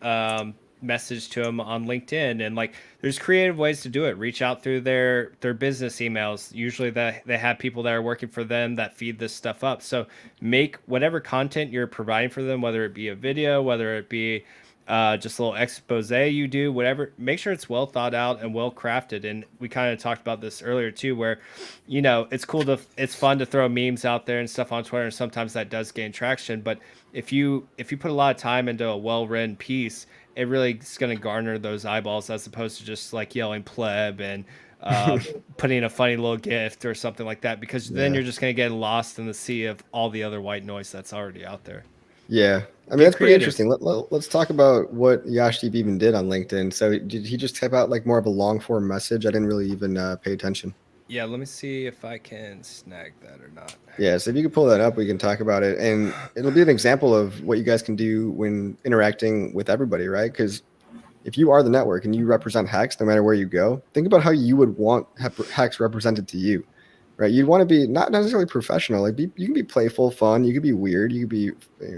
message to him on LinkedIn, and like there's creative ways to do it. Reach out through their business emails. Usually they have people that are working for them that feed this stuff up. So make whatever content you're providing for them, whether it be a video, whether it be just a little expose you do, whatever, make sure it's well thought out and well crafted. And we kind of talked about this earlier too, where it's fun to throw memes out there and stuff on Twitter, and sometimes that does gain traction. But if you put a lot of time into a well-written piece, it really is going to garner those eyeballs, as opposed to just like yelling pleb and putting a funny little gift or something like that, because then you're just going to get lost in the sea of all the other white noise that's already out there. Yeah. I mean, that's pretty interesting. Let's talk about what Yashdeep even did on LinkedIn. So did he just type out like more of a long form message? I didn't really even pay attention. Yeah, let me see if I can snag that or not. Yeah, so if you could pull that up, we can talk about it. And it'll be an example of what you guys can do when interacting with everybody, right? Because if you are the network and you represent HEX, no matter where you go, think about how you would want HEX represented to you, right? You'd want to be not necessarily professional. Like you can be playful, fun. You could be weird. You could be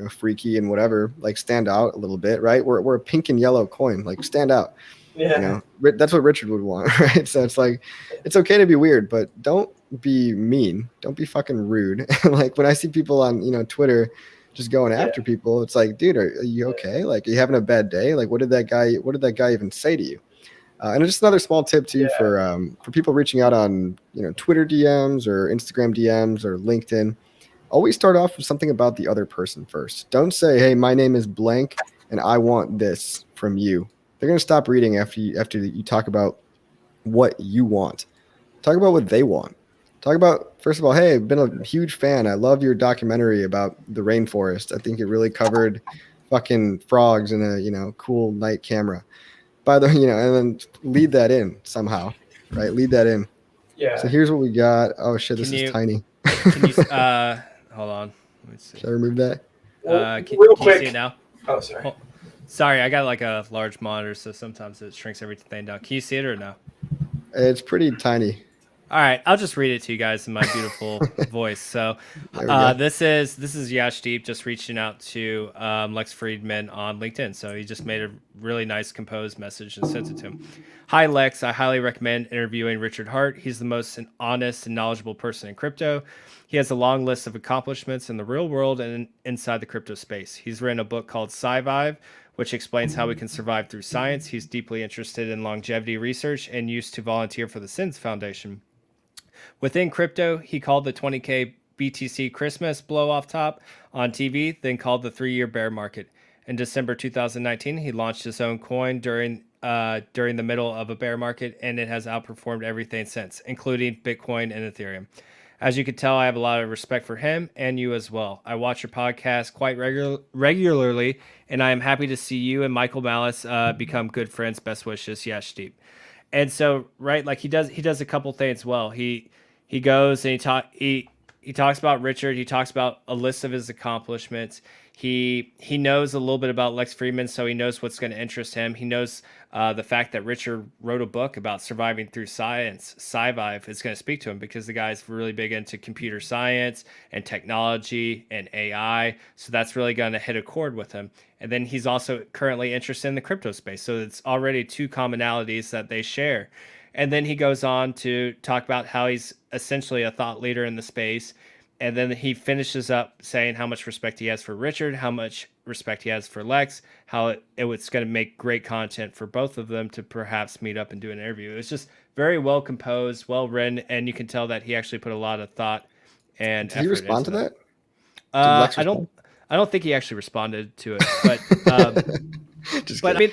freaky and whatever. Like stand out a little bit, right? We're a pink and yellow coin. Like stand out. Yeah. That's what Richard would want, right? So it's like, it's okay to be weird, but don't be mean. Don't be fucking rude. Like when I see people on, Twitter just going after people, it's like, dude, are you okay? Like, are you having a bad day? Like, what did that guy even say to you? And just another small tip too for people reaching out on, Twitter DMs or Instagram DMs or LinkedIn. Always start off with something about the other person first. Don't say, hey, my name is blank and I want this from you. They're going to stop reading after you talk about what you want. Talk about what they want. Talk about, first of all, hey, I've been a huge fan. I love your documentary about the rainforest. I think it really covered fucking frogs in a, cool night camera. By the way, and then lead that in somehow, right? Lead that in. Yeah. So here's what we got. Oh shit, this is tiny. Can you, hold on. Let me see. Should I remove that? Can real you quick. see it now? Oh, sorry. Sorry, I got like a large monitor, so sometimes it shrinks everything down. Can you see it or no? It's pretty tiny. All right, I'll just read it to you guys in my beautiful voice. So this is Yash Deep just reaching out to Lex Friedman on LinkedIn. So he just made a really nice composed message and sent it to him. Hi, Lex. I highly recommend interviewing Richard Hart. He's the most honest and knowledgeable person in crypto. He has a long list of accomplishments in the real world and inside the crypto space. He's written a book called Sci-Vive, which explains how we can survive through science. He's deeply interested in longevity research and used to volunteer for the SINS Foundation. Within crypto, he called the 20K BTC Christmas blow off top on TV, then called the 3-year bear market. In December 2019, he launched his own coin during the middle of a bear market, and it has outperformed everything since, including Bitcoin and Ethereum. As you can tell, I have a lot of respect for him and you as well. I watch your podcast quite regularly, and I am happy to see you and Michael Malice become good friends. Best wishes, Yash Deep. And so, right, like he does a couple things well. He goes and he talks about Richard. He talks about a list of his accomplishments. He knows a little bit about Lex Friedman, so he knows what's going to interest him. He knows the fact that Richard wrote a book about surviving through science. Sci-Vive is going to speak to him because the guy's really big into computer science and technology and AI. So that's really going to hit a chord with him. And then he's also currently interested in the crypto space. So it's already two commonalities that they share. And then he goes on to talk about how he's essentially a thought leader in the space. And then he finishes up saying how much respect he has for Richard, how much respect he has for Lex, how it's going to make great content for both of them to perhaps meet up and do an interview. It's just very well composed, well written, and you can tell that he actually put a lot of thought and Did he respond to that? I don't think he actually responded to it, but but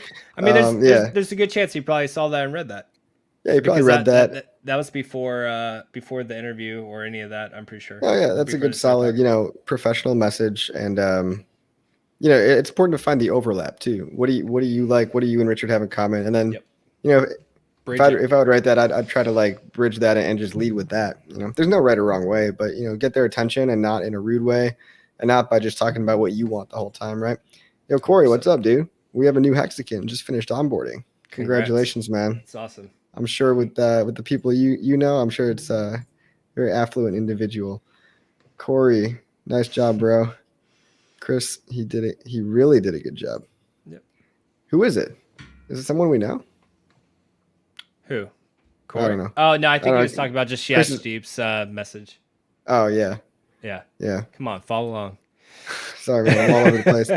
there's a good chance he probably saw that and read that. Yeah, he probably read that. That was before the interview or any of that. I'm pretty sure. Oh yeah, that's a good solid, professional message, and it's important to find the overlap too. What do you like? What do you and Richard have in common? And then, if I would write that, I'd try to like bridge that and just lead with that. There's no right or wrong way, but get their attention and not in a rude way, and not by just talking about what you want the whole time, right? Yo, Corey, what's up, dude? We have a new Hexakin, just finished onboarding. Congratulations, man. It's awesome. I'm sure with the people I'm sure it's a very affluent individual. Corey, nice job, bro. Chris, he did it. He really did a good job. Yep. Who is it? Is it someone we know? Who? Corey. I don't know. Oh no, I think he was talking about just Yash Deep's message. Oh yeah. Yeah. Come on, follow along. Sorry, man. I'm all over the place.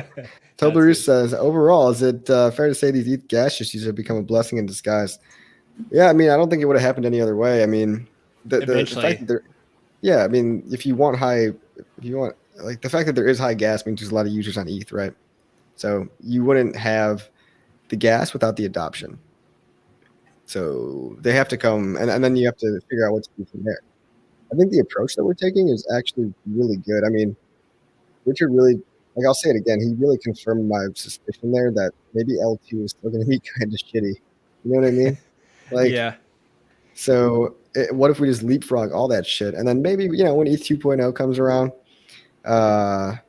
Toblerus says, overall, is it fair to say these ETH gas issues have become a blessing in disguise? Yeah, I mean, I don't think it would have happened any other way. I mean, the fact that if you want the fact that there is high gas means there's a lot of users on ETH, right? So you wouldn't have the gas without the adoption. So they have to come, and then you have to figure out what to do from there. I think the approach that we're taking is actually really good. I mean, Richard really, I'll say it again, he really confirmed my suspicion there that maybe L2 is still going to be kind of shitty. You know what I mean? Yeah. So what if we just leapfrog all that shit? And then maybe, when ETH 2.0 comes around, when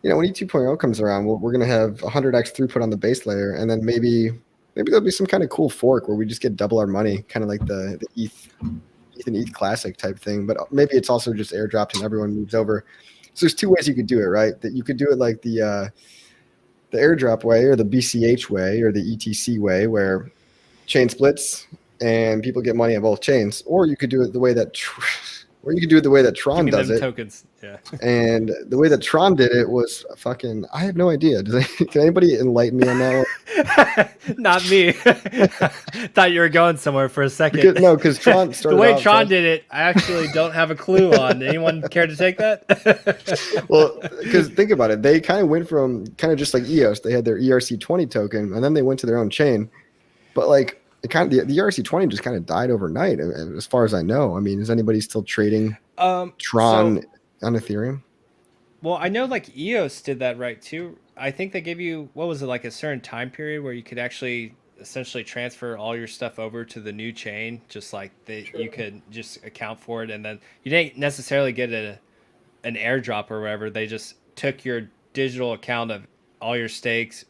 ETH 2.0 comes around, we're going to have 100x throughput on the base layer. And then maybe there'll be some kind of cool fork where we just get double our money, kind of like the ETH and ETH Classic type thing. But maybe it's also just airdropped and everyone moves over. So there's two ways you could do it, right? That you could do it like the airdrop way or the BCH way or the ETC way where chain splits and people get money on both chains, or you could do it the way that Tron does it. Tokens, yeah. And the way that Tron did it was fucking. I have no idea. Can anybody enlighten me on that one? Not me. Thought you were going somewhere for a second. Because Tron started the way Tron did it, I actually don't have a clue on. Anyone care to take that? Well, because think about it, they kind of went from kind of just like EOS. They had their ERC20 token, and then they went to their own chain. But like the ERC20 just kind of died overnight, as far as I know. I mean, is anybody still trading Tron on Ethereum? Well, I know like EOS did that right too. I think they gave you, what was it, like a certain time period where you could actually essentially transfer all your stuff over to the new chain, just like you could just account for it, and then you didn't necessarily get an airdrop or whatever. They just took your digital account of all your stakes,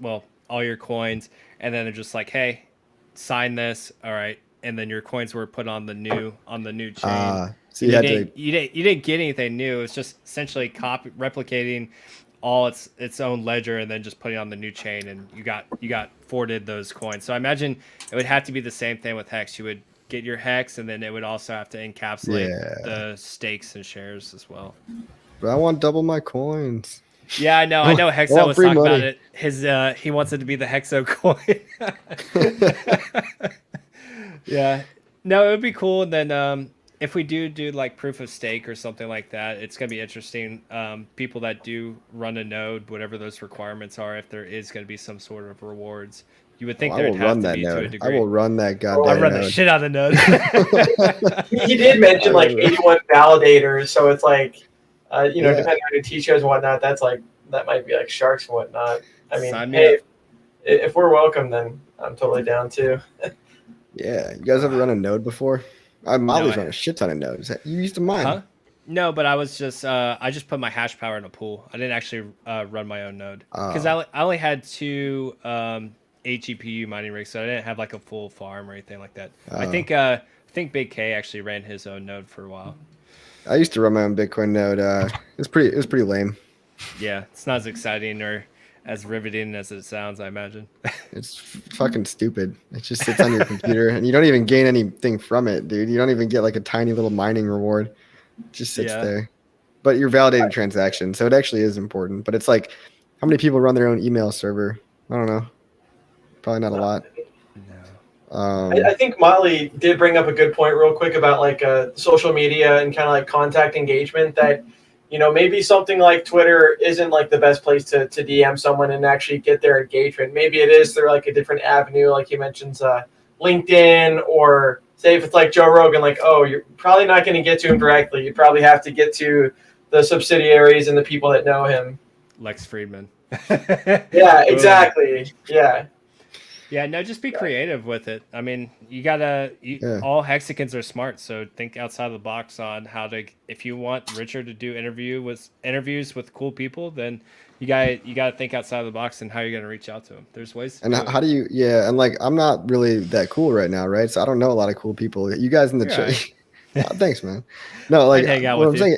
all your coins, and then they're just like, hey, sign this, all right, and then your coins were put on the new chain. So you didn't get anything new. It's just essentially replicating all its own ledger and then just putting it on the new chain, and you got forwarded those coins. So I imagine it would have to be the same thing with HEX. You would get your HEX, and then it would also have to encapsulate the stakes and shares as well. But I want double my coins. Yeah, I know. Hexo was talking about it. He wants it to be the Hexo coin. Yeah. No, it would be cool. And then if we do like proof of stake or something like that, it's gonna be interesting. People that do run a node, whatever those requirements are, if there is gonna be some sort of rewards, you would think I there'd will have run to that be to a node. I degree. will run that I goddamn run the node. shit out of the node. He did mention like 81 validators, so it's like, you know, depending on who teaches and whatnot, that's like that might be like sharks and whatnot. I mean, Sign me hey, up. if we're welcome, then I'm totally down too. Yeah, you guys ever run a node before? Molly's No, run a shit ton of nodes. You used to mine. Huh? No, but I just put my hash power in a pool. I didn't actually run my own node because I only had 2 8 GPU mining rigs, so I didn't have like a full farm or anything like that. I think Big K actually ran his own node for a while. I used to run my own Bitcoin node. It was pretty lame. Yeah, it's not as exciting or as riveting as it sounds, I imagine. It's fucking stupid. It just sits on your computer and you don't even gain anything from it, dude. You don't even get like a tiny little mining reward. It just sits there. But you're validating transactions, so it actually is important. But it's like, how many people run their own email server? I don't know. Probably not a lot. I think Motley did bring up a good point real quick about like social media and kind of like contact engagement that, you know, maybe something like Twitter isn't like the best place to DM someone and actually get their engagement. Maybe it is through like a different avenue, like he mentions LinkedIn, or say if it's like Joe Rogan, like, oh, you're probably not going to get to him directly. You probably have to get to the subsidiaries and the people that know him. Lex Friedman. Yeah, exactly. Yeah. Yeah, no, just be creative with it. I mean, all Hexicans are smart, so think outside of the box on how to. If you want Richard to do interviews with cool people, then you got to think outside of the box and how you're going to reach out to them. There's ways. And how do you? Yeah, and like I'm not really that cool right now, right? So I don't know a lot of cool people. You guys in the chat. Right. Thanks, man. No, like what I'm saying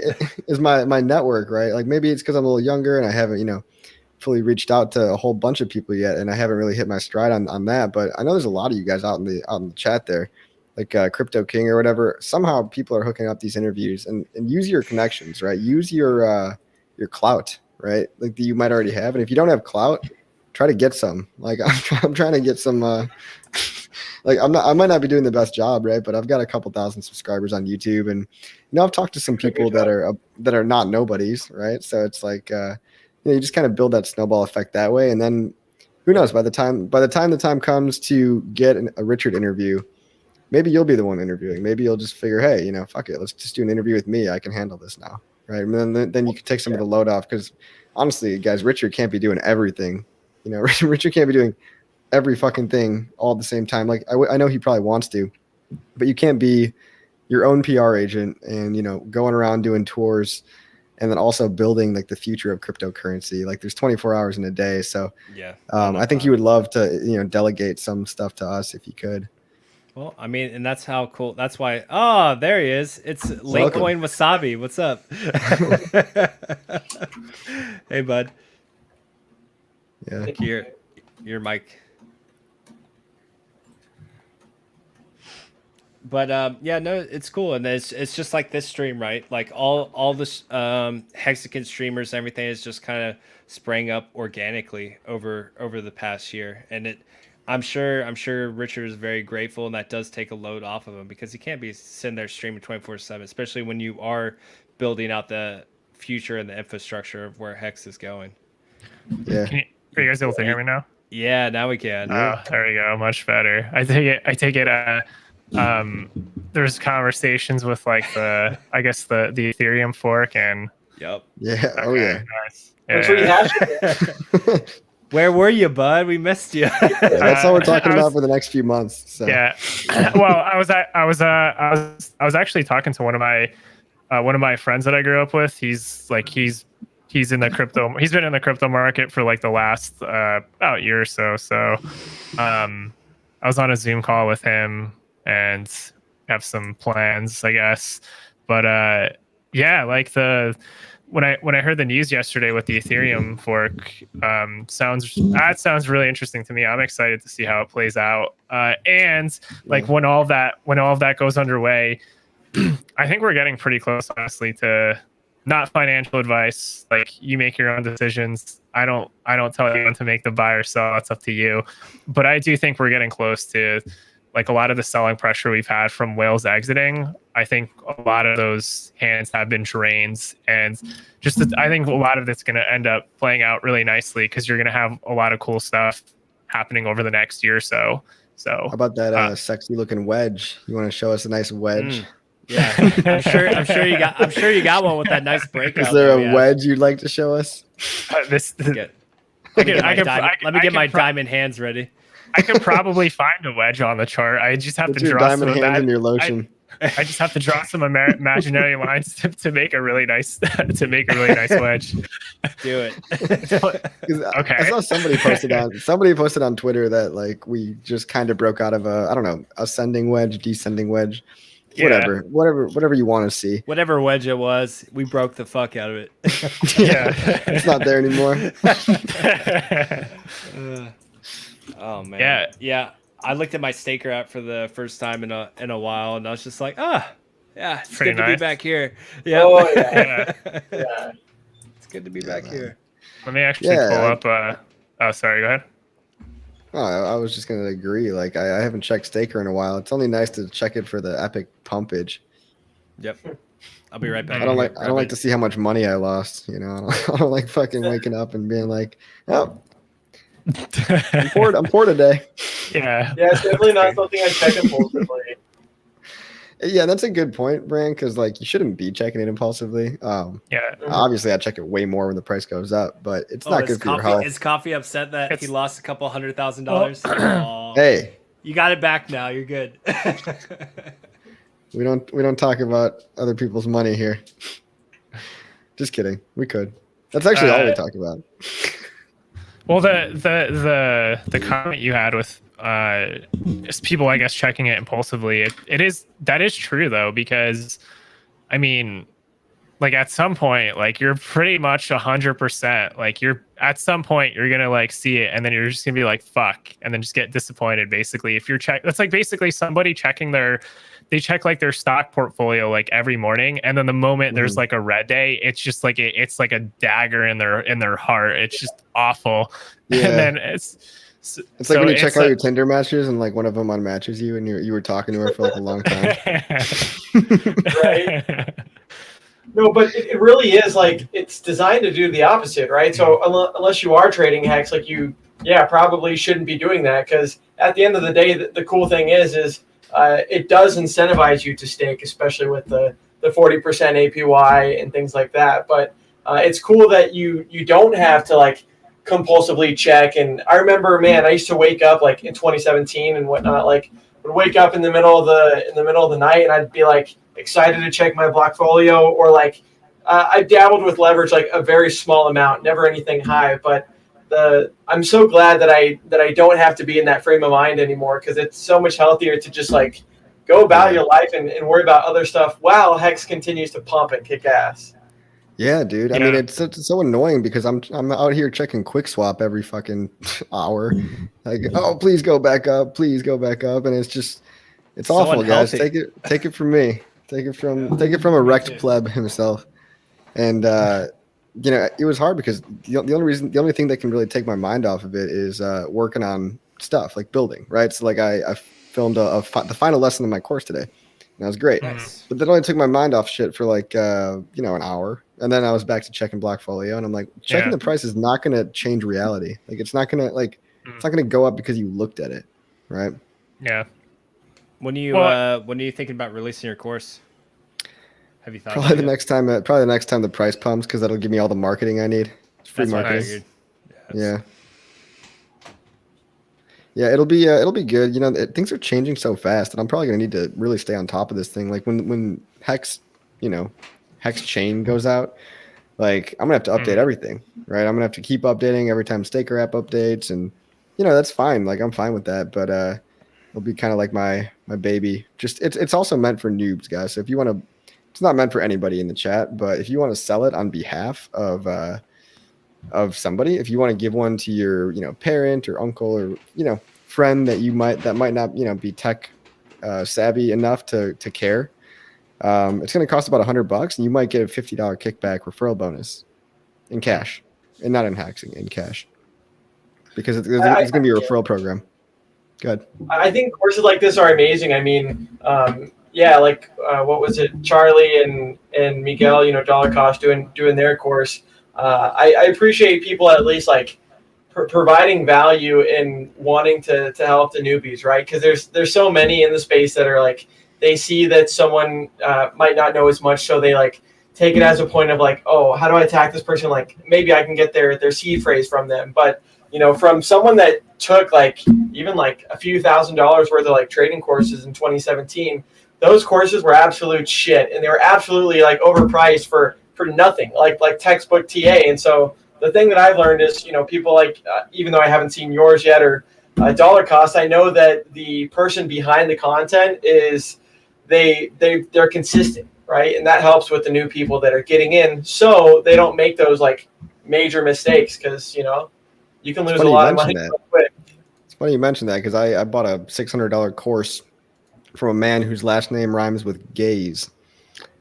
is my network, right? Like maybe it's because I'm a little younger and I haven't, fully reached out to a whole bunch of people yet, and I haven't really hit my stride on that. But I know there's a lot of you guys out in the chat there, like Crypto King or whatever. Somehow people are hooking up these interviews and use your connections, right? Use your clout, right? Like that you might already have, and if you don't have clout, try to get some. Like I'm trying to get some. Like I might not be doing the best job, right? But I've got a couple thousand subscribers on YouTube, and I've talked to some people that are not nobodies, right? So it's like. You just kind of build that snowball effect that way, and then who knows? By the time the time comes to get a Richard interview, maybe you'll be the one interviewing. Maybe you'll just figure, hey, fuck it, let's just do an interview with me. I can handle this now, right? And then you can take some of the load off, because honestly, guys, Richard can't be doing everything. Richard can't be doing every fucking thing all at the same time. Like I know he probably wants to, but you can't be your own PR agent and going around doing tours. And then also building like the future of cryptocurrency. Like there's 24 hours in a day. So yeah, I think you would love to, delegate some stuff to us if you could. Well, I mean, and that's how cool. That's why. Oh, there he is. It's Latecoin Wasabi. What's up? Hey, bud. Yeah. Your mic. But yeah, no, it's cool, and it's just like this stream, right? Like all this Hexican streamers, everything is just kind of sprang up organically over the past year, and I'm sure Richard is very grateful, and that does take a load off of him, because he can't be sitting there streaming 24/7, especially when you are building out the future and the infrastructure of where Hex is going. Yeah. Are you guys able to hear me now? Yeah, now we can. Oh, there we go. Much better. I take it. There's conversations with like the Ethereum Fork and. Yep. Yeah. Oh yeah. Nice. That's where you have Where were you, bud? We missed you. That's all we're talking about for the next few months. So. Yeah. Well, I was actually talking to one of my friends that I grew up with. He's in the crypto. He's been in the crypto market for like the last about year or so. So, I was on a Zoom call with him and have some plans, I guess. But yeah, like when I heard the news yesterday with the Ethereum fork, sounds really interesting to me. I'm excited to see how it plays out. And like when all of that goes underway, I think we're getting pretty close, honestly, to not financial advice. Like you make your own decisions. I don't tell you when to make the buy or sell. That's up to you. But I do think we're getting close to like a lot of the selling pressure we've had from whales exiting, I think a lot of those hands have been drains, and I think a lot of it's going to end up playing out really nicely because you're going to have a lot of cool stuff happening over the next year or so. So how about that sexy looking wedge? You want to show us a nice wedge? Yeah, I'm sure you got one with that nice breakout. Is there a wedge you'd like to show us? Let me get my diamond hands ready. I could probably find a wedge on the chart. I just have to draw some diamond hands in your lotion. I just have to draw some imaginary lines to make a really nice wedge. Do it. Okay. I saw somebody posted on Twitter that like we just kind of broke out of a ascending wedge, descending wedge. Yeah. Whatever you want to see. Whatever wedge it was, we broke the fuck out of it. Yeah. It's not there anymore. Oh man. Yeah. I looked at my staker app for the first time in a while, and I was just like, it's good to be back here. Yeah. Oh yeah. Yeah. It's good to be back here. Let me actually pull up. Oh, sorry. Go ahead. Oh, I was just gonna agree. Like I haven't checked staker in a while. It's only nice to check it for the epic pumpage. Yep. I'll be right back. I don't like to see how much money I lost. You know, I don't like fucking waking up and being like, oh, I'm poor today. Yeah. Yeah, it's definitely not something I check impulsively. Yeah, that's a good point, Brand, because like you shouldn't be checking it impulsively. Yeah. Obviously, I check it way more when the price goes up, but it's not good for your health. Is Coffee upset that he lost a couple $100,000? Hey, you got it back now. You're good. we don't talk about other people's money here. Just kidding. We could. That's actually all we talk about. Well, the comment you had with just people, I guess, checking it impulsively, that is true though, because I mean, like at some point, like you're pretty much 100%, like at some point you're gonna like see it, and then you're just gonna be like fuck, and then just get disappointed. Basically, if you're that's like basically somebody checking they check like their stock portfolio like every morning, and then the moment there's like a red day, it's just like it's like a dagger in their heart. It's just awful. Yeah. And then it's like when you check out your Tinder matches and like one of them unmatches you, and you were talking to her for like a long time. Right. No, but it really is like it's designed to do the opposite, right? So unless you are trading HEX, like you, probably shouldn't be doing that, because at the end of the day, the cool thing is it does incentivize you to stake, especially with the 40% APY and things like that. But it's cool that you don't have to like compulsively check. And I remember, man, I used to wake up like in 2017 and whatnot, like would wake up in the middle of the night, and I'd be like excited to check my Blockfolio, or like I dabbled with leverage, like a very small amount, never anything high. But I'm so glad that I don't have to be in that frame of mind anymore, because it's so much healthier to just like go about your life and worry about other stuff while HEX continues to pump and kick ass. Yeah, dude. I mean, it's so annoying because I'm out here checking QuickSwap every fucking hour. Like, oh, please go back up, and it's so awful, unhealthy. guys. Take it from me. Take it from a wrecked pleb himself. And it was hard because the only thing that can really take my mind off of it is working on stuff like building, right? So like I filmed the final lesson of my course today, and that was great. Nice. But that only took my mind off shit for like an hour, and then I was back to checking Blockfolio, and I'm like, checking the price is not going to change reality. Like it's not going to go up because you looked at it, right? Yeah. When are you thinking about releasing your course? Have you thought? Probably the next time the price pumps, because that'll give me all the marketing I need. It's free marketing. Yeah. Yeah, it'll be good. Things are changing so fast, and I'm probably gonna need to really stay on top of this thing. Like when HEX, HEX chain goes out, like I'm gonna have to update everything, right? I'm gonna have to keep updating every time Staker app updates, and that's fine. Like I'm fine with that, but it'll be kind of like my baby. Just it's also meant for noobs, guys. So if you want to, it's not meant for anybody in the chat, but if you want to sell it on behalf of somebody, if you want to give one to your parent or uncle or friend that might not be tech savvy enough to care, it's going to cost about $100, and you might get a $50 kickback referral bonus in cash, and not in HEX, in cash, because it's going to be a referral program. Good. I think courses like this are amazing. I mean, yeah, like what was it, Charlie and Miguel, dollar cost doing their course. I appreciate people at least like providing value and wanting to help the newbies, right? Because there's so many in the space that are like, they see that someone might not know as much, so they like take it as a point of like, oh, how do I attack this person? Like maybe I can get their seed phrase from them, but from someone that took like even like a few $1,000s worth of like trading courses in 2017, those courses were absolute shit, and they were absolutely like overpriced for nothing, like textbook TA. And so the thing that I've learned is, people like, even though I haven't seen yours yet or dollar cost, I know that the person behind the content is they're consistent, right? And that helps with the new people that are getting in, so they don't make those like major mistakes, because you can lose a lot of money quick. It's funny you mentioned that, because I bought a $600 course from a man whose last name rhymes with gaze,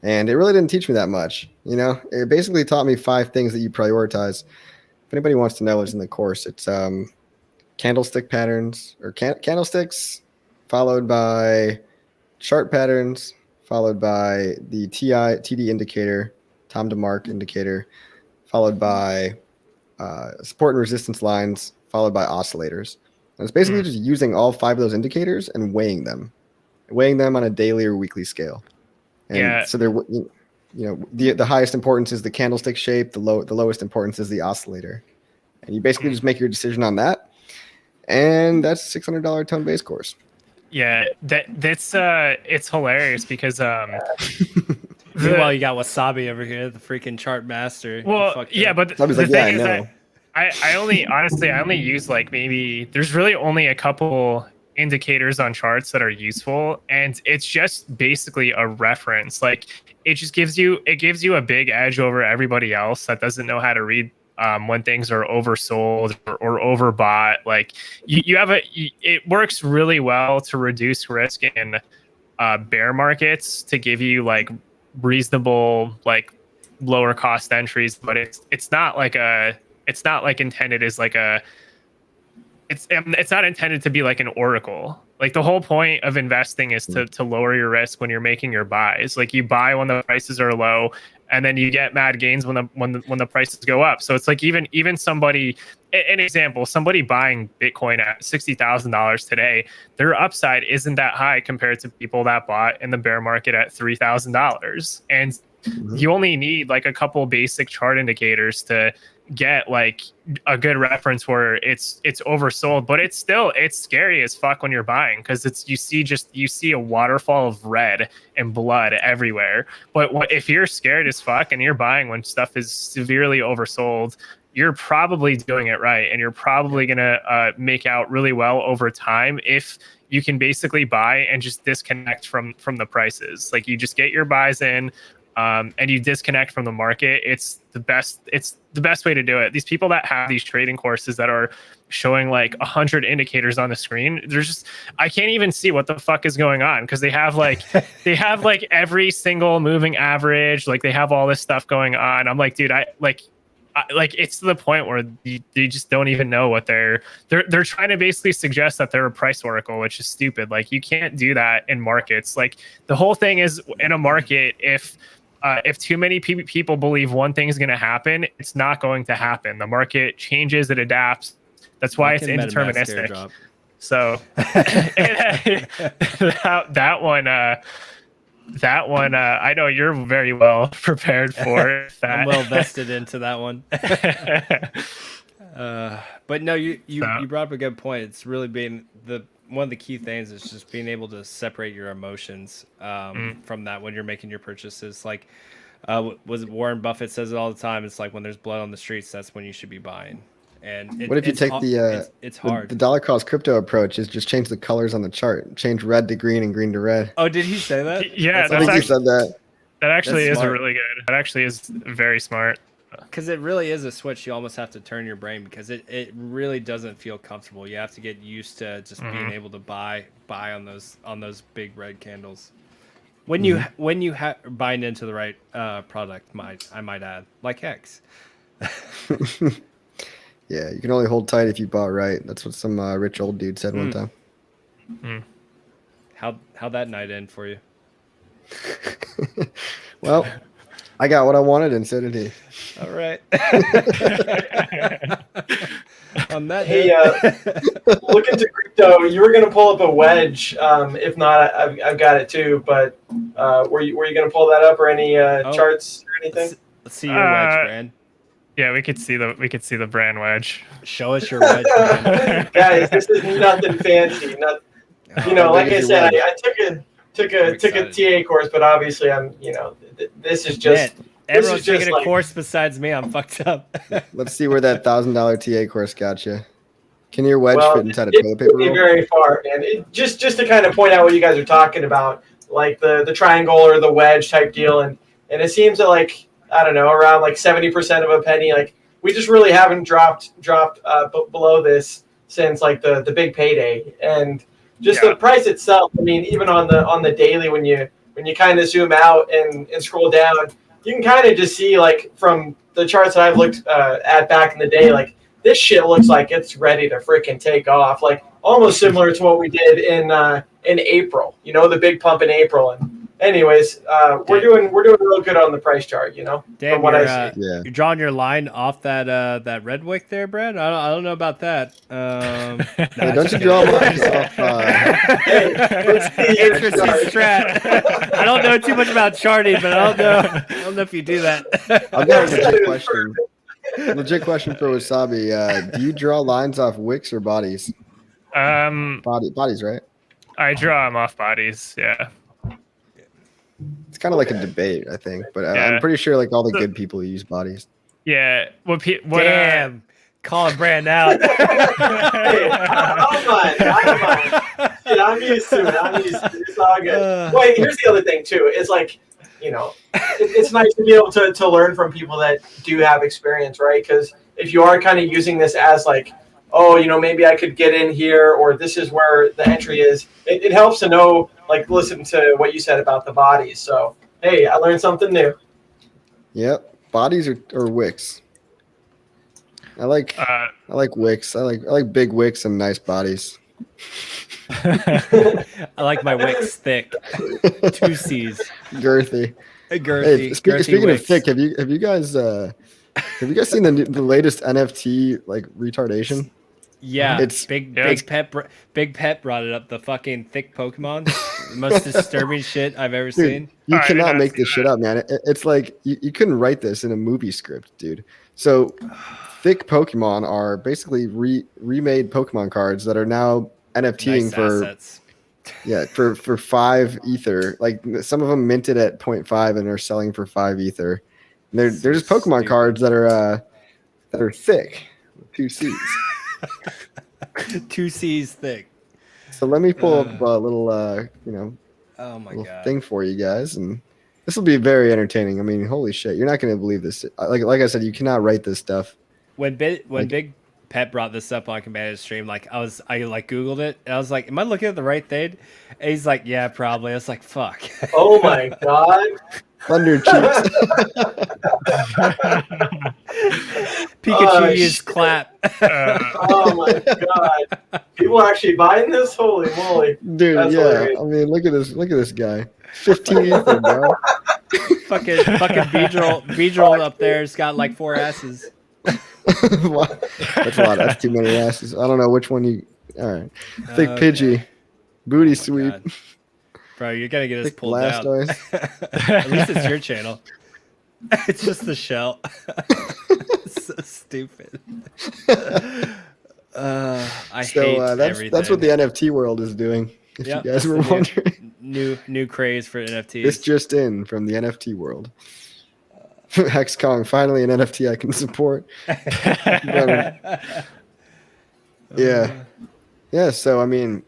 and it really didn't teach me that much. It basically taught me 5 things that you prioritize. If anybody wants to know what's in the course, it's candlestick patterns, or candlesticks, followed by chart patterns, followed by the TD indicator, time to mark indicator, followed by support and resistance lines, followed by oscillators. And it's basically just using all 5 of those indicators and weighing them on a daily or weekly scale. And so they're, the highest importance is the candlestick shape, the lowest importance is the oscillator. And you basically just make your decision on that. And that's a $600 tone base course. Yeah, that's it's hilarious because meanwhile you got Wasabi over here, the freaking chart master. Well, yeah, but the thing is that I only use like maybe there's really only a couple indicators on charts that are useful, and it's just basically a reference. Like it gives you a big edge over everybody else that doesn't know how to read when things are oversold or overbought. Like it works really well to reduce risk in bear markets, to give you like reasonable, like lower cost entries, but it's not intended as like it's not intended to be like an oracle. Like the whole point of investing is to lower your risk when you're making your buys. Like you buy when the prices are low, and then you get mad gains when the prices go up. So it's like even somebody, an example, somebody buying Bitcoin at $60,000 today, their upside isn't that high compared to people that bought in the bear market at $3,000. And you only need like a couple basic chart indicators to get like a good reference where it's oversold, but it's scary as fuck when you're buying, because you see a waterfall of red and blood everywhere. But if you're scared as fuck and you're buying when stuff is severely oversold, you're probably doing it right, and you're probably gonna make out really well over time if you can basically buy and just disconnect from the prices. Like you just get your buys in, and you disconnect from the market. It's the best way to do it. These people that have these trading courses that are showing like 100 indicators on the screen, I can't even see what the fuck is going on, because they have like every single moving average, like they have all this stuff going on. I'm like, dude, I it's to the point where you just don't even know what they're trying to basically suggest that they're a price oracle, which is stupid. Like you can't do that in markets. Like the whole thing is, in a market, if too many people believe one thing is going to happen, it's not going to happen. The market changes, it adapts. That's why it's indeterministic. So that one, I know you're very well prepared for. I'm well vested into that one. But no, you brought up a good point. It's really been one of the key things is just being able to separate your emotions from that when you're making your purchases. Like, was it Warren Buffett says it all the time? It's like when there's blood on the streets, that's when you should be buying. And what if you take it's hard. The dollar cost crypto approach is just change the colors on the chart, change red to green and green to red. Oh, did he say that? Yeah, I think he said that. That actually is really good. That actually is very smart. Because it really is a switch. You almost have to turn your brain, because it really doesn't feel comfortable. You have to get used to just being able to buy on those big red candles. When you buying into the right product, I might add, like HEX. Yeah, you can only hold tight if you bought right. That's what some rich old dude said one time. How'd that night end for you? Well, I got what I wanted, and so did he. All right. On that Hey, note. look into crypto. You were going to pull up a wedge. If not, I've got it too. But were you going to pull that up or any charts or anything? Let's see your wedge, Brand. Yeah, we could see the brand wedge. Show us your wedge, Brand. Guys, this is nothing fancy. Like I said, I took a TA course, but obviously this is just. Man, everyone's taking a course besides me. I'm fucked up. Let's see where that $1,000 TA course got you. Can your wedge fit inside a toilet paper roll? Very far, man. Just to kind of point out what you guys are talking about, like the triangle or the wedge type deal, and it seems that like I don't know, around like 70% of a penny. Like we just really haven't dropped below this since like the big payday, and just the price itself. I mean, even on the daily, when you kind of zoom out and scroll down, you can kind of just see like from the charts that I've looked at back in the day, like this shit looks like it's ready to freaking take off. Like almost similar to what we did in April. You know, the big pump in April. And anyways, we're doing real good on the price chart. You know, Dan, from what I see. You're drawing your line off that red wick there, Brad. I don't know about that. Don't you draw lines off? Hey, let's see your Interesting chart. strat. I don't know too much about charting, but I don't know if you do that. I've got a legit question. Legit question for Wasabi. Do you draw lines off wicks or bodies? Bodies, right? I draw them off bodies. Yeah. It's kind of like a debate, I think, but I'm pretty sure like all the good people use bodies. Yeah. Damn. Calling Brand out. Hey, I'm fine. Dude, I'm used to it. It's all good. Wait, here's the other thing too. It's like, it's nice to be able to learn from people that do have experience, right? Because if you are kind of using this as like, oh, maybe I could get in here, or this is where the entry is. It helps to know, like, listen to what you said about the bodies. So, hey, I learned something new. Yep, bodies or wicks. I like wicks. I like big wicks and nice bodies. I like my wicks thick. 2 C's. Girthy. Girthy. Speaking of thick, have you guys seen the latest NFT like retardation? Yeah, it's Big Pep brought it up. The fucking thick Pokemon, the most disturbing shit I've ever seen. You cannot make this shit up, man. It's like you couldn't write this in a movie script, dude. So thick Pokemon are basically remade Pokemon cards that are now NFTing for 5 Ether. Like some of them minted at 0.5 and are selling for 5 Ether. And they're just Pokemon cards that are thick, 2 C's. 2 C's thick. So let me pull up a little oh my God, thing for you guys, and this will be very entertaining. I mean, holy shit, you're not going to believe this. Like I said, you cannot write this stuff. When Big Pep brought this up on Commander's stream, like I Googled it, and I was like, am I looking at the right thing? And he's like, yeah, probably. I was like, fuck. Oh my God. Thunder cheeks. Pikachu used clap. Oh my God. People are actually buying this? Holy moly. Dude, that's hilarious. I mean, look at this guy. 15 Ether, bro. fucking Beedrill up there's got like 4 asses. That's a lot. That's too many asses. I don't know which one you. All right. Thick Pidgey. Booty sweep. God. Bro, you're gonna get us Thick pulled down. At least it's your channel. It's just the shell. It's so stupid. I hate everything. That's what the NFT world is doing. If you guys were wondering. New craze for NFTs. This just in from the NFT world. Hex Kong, finally an NFT I can support. Yeah. So I mean,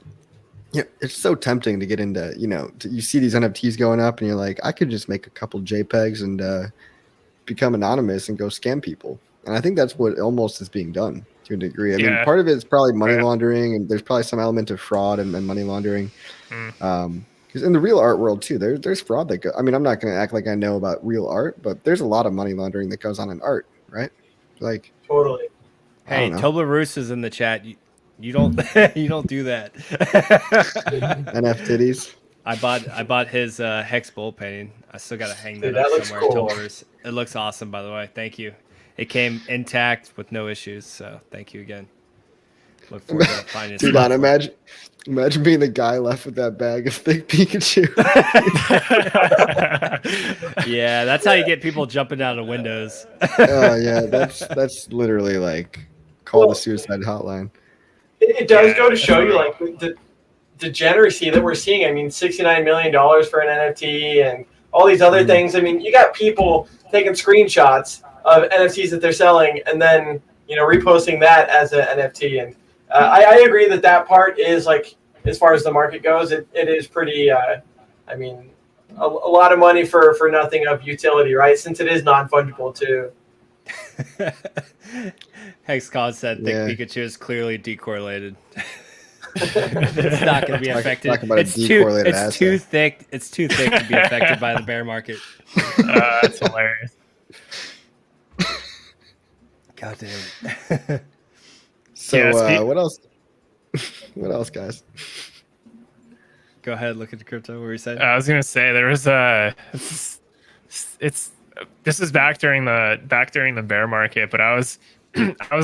it's so tempting to get into. You see these NFTs going up, and you're like, I could just make a couple JPEGs and become anonymous and go scam people. And I think that's what almost is being done to a degree. I mean, part of it is probably money laundering, and there's probably some element of fraud and money laundering. Because in the real art world too, there's fraud that I mean, I'm not going to act like I know about real art, but there's a lot of money laundering that goes on in art, right? Like totally. Hey, Toblerone is in the chat. You don't you don't do that. NFTs. I bought his Hex bull painting. I still gotta hang that Dude, up that looks somewhere cool. to orders. It looks awesome, by the way. Thank you. It came intact with no issues, so thank you again. Look forward to finding Dude, Don, imagine being the guy left with that bag of thick Pikachu. Yeah, that's how you get people jumping out of windows. Oh yeah, that's literally like call Well, the suicide hotline. It does Yeah, go to show you definitely. like the degeneracy that we're seeing. I mean, $69 million for an NFT and all these other things. I mean, you got people taking screenshots of NFTs that they're selling and then, reposting that as an NFT. And I agree that part is like, as far as the market goes, it is pretty, a lot of money for nothing of utility, right? Since it is non-fungible too. Hexcon said Thick Yeah. Pikachu is clearly decorrelated. It's not going to be affected. talk about a It's decorrelated too asset. thick. It's too thick to be affected by the bear market. That's hilarious. God damn. So Yeah, what else? What else, guys? Go ahead, look at the crypto. What were you saying? I was gonna say there was this is back during the bear market, but I was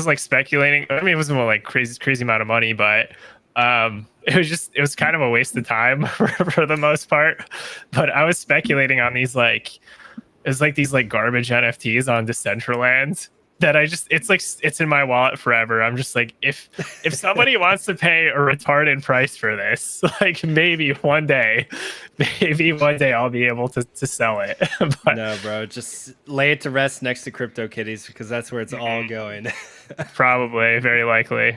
like speculating. I mean, it wasn't like crazy amount of money, but it was kind of a waste of time for the most part. But I was speculating on these these garbage NFTs on Decentraland that it's in my wallet forever. I'm just like, if somebody wants to pay a retarded price for this, like maybe one day I'll be able to sell it. But No, bro, just lay it to rest next to CryptoKitties because that's where it's all going. probably, very likely.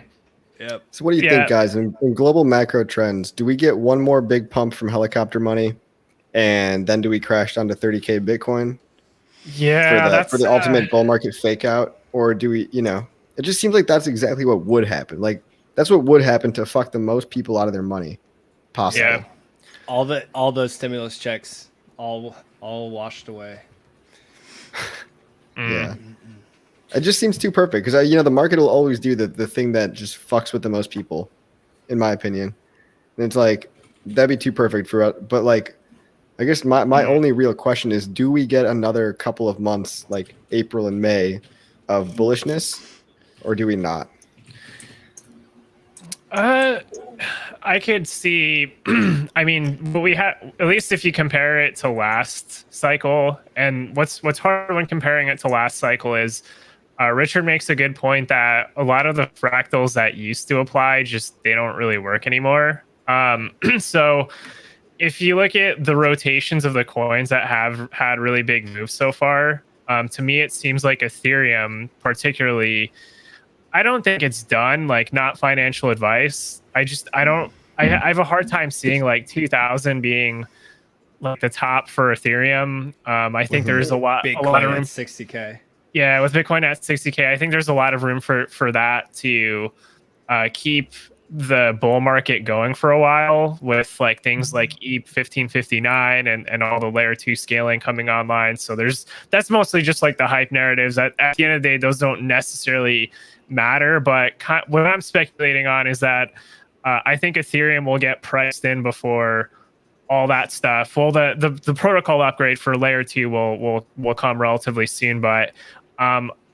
Yep. So what do you think, guys? In global macro trends, do we get one more big pump from helicopter money, and then do we crash down to 30K Bitcoin? Yeah, for the ultimate bull market fake out, or do we, it just seems like that's exactly what would happen. Like that's what would happen to fuck the most people out of their money possible. Yeah. All those stimulus checks all washed away. Yeah. It just seems too perfect because the market will always do the thing that just fucks with the most people, in my opinion. And it's like that'd be too perfect for us. But like, I guess my only real question is, do we get another couple of months like April and May of bullishness, or do we not? I could see. I mean, but we have, at least if you compare it to last cycle, and what's hard when comparing it to last cycle is Richard makes a good point that a lot of the fractals that used to apply they don't really work anymore. So if you look at the rotations of the coins that have had really big moves so far, to me it seems like Ethereum particularly, I don't think it's done. Like, not financial advice. I have a hard time seeing like 2000 being like the top for Ethereum. I think there's a lot of room. 60K. Yeah, with Bitcoin at 60K, I think there's a lot of room for that to keep the bull market going for a while, with like things like ETH 1559 and all the layer 2 scaling coming online. So that's mostly just like the hype narratives. At the end of the day, those don't necessarily matter. But what I'm speculating on is that I think Ethereum will get priced in before all that stuff. Well, the protocol upgrade for layer 2 will come relatively soon, but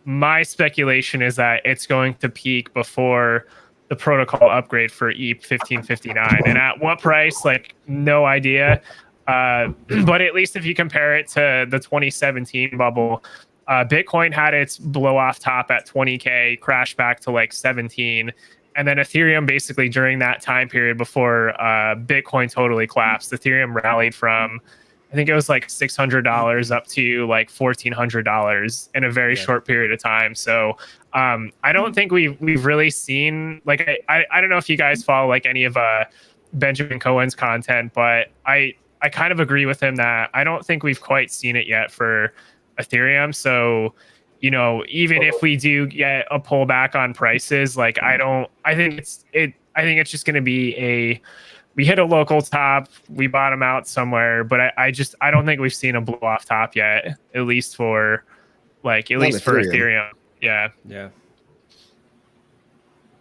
my speculation is that it's going to peak before the protocol upgrade for ETH 1559. And at what price, like, no idea. But at least if you compare it to the 2017 bubble, Bitcoin had its blow off top at 20K, crashed back to like 17. And then Ethereum, basically during that time period before Bitcoin totally collapsed, Ethereum rallied from, I think it was like $600 up to like $1,400 in a very short period of time. So I don't think we've really seen, like, I don't know if you guys follow like any of Benjamin Cohen's content, but I kind of agree with him that I don't think we've quite seen it yet for Ethereum. So, even if we do get a pullback on prices, like, I think it's just going to be we hit a local top, we bottom out somewhere, but I don't think we've seen a blow off top yet, at least for Ethereum. Ethereum. Yeah. Yeah.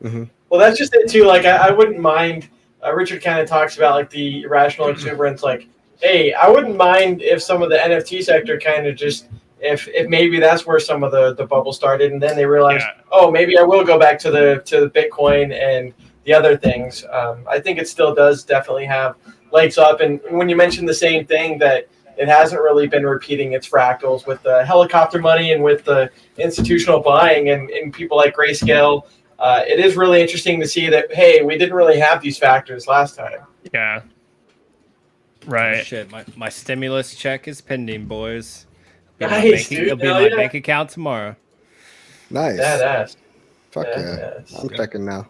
Mm-hmm. Well, that's just it too. Like, I wouldn't mind. Richard kind of talks about like the irrational exuberance. Like, hey, I wouldn't mind if some of the NFT sector kind of just if maybe that's where some of the bubble started, and then they realized, oh, maybe I will go back to the Bitcoin and the other things. I think it still does definitely have legs up. And when you mentioned the same thing that it hasn't really been repeating its fractals with the helicopter money and with the institutional buying and people like Grayscale. It is really interesting to see that, hey, we didn't really have these factors last time. Yeah. Right. Oh, shit, my stimulus check is pending, boys. Nice, dude. It'll be in my bank account tomorrow. Nice. Badass. Fuck yeah. Badass. I'm checking now.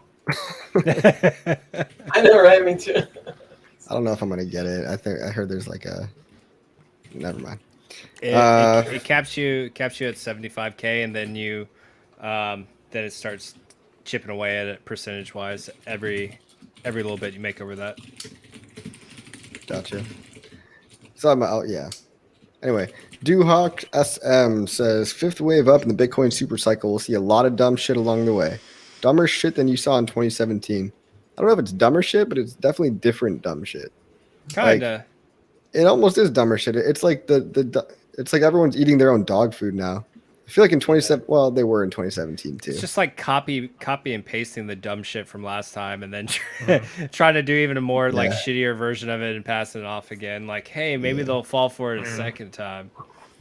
I know, right? Me too. I don't know if I'm gonna get it. I heard there's like a. Never mind. It caps you at 75K, and then then it starts chipping away at it percentage wise every little bit you make over that. Gotcha. So I'm out. Yeah. Anyway, Duhawk SM says 5th wave up in the Bitcoin super cycle. We'll see a lot of dumb shit along the way. Dumber shit than you saw in 2017. I don't know if it's dumber shit, but it's definitely different dumb shit. Kinda. Like, it almost is dumber shit. It's like it's like everyone's eating their own dog food now. I feel like in 27. Well, they were in 2017 too. It's just like copy and pasting the dumb shit from last time, and then trying to do even a more like shittier version of it and passing it off again. Like, hey, maybe they'll fall for it a second time.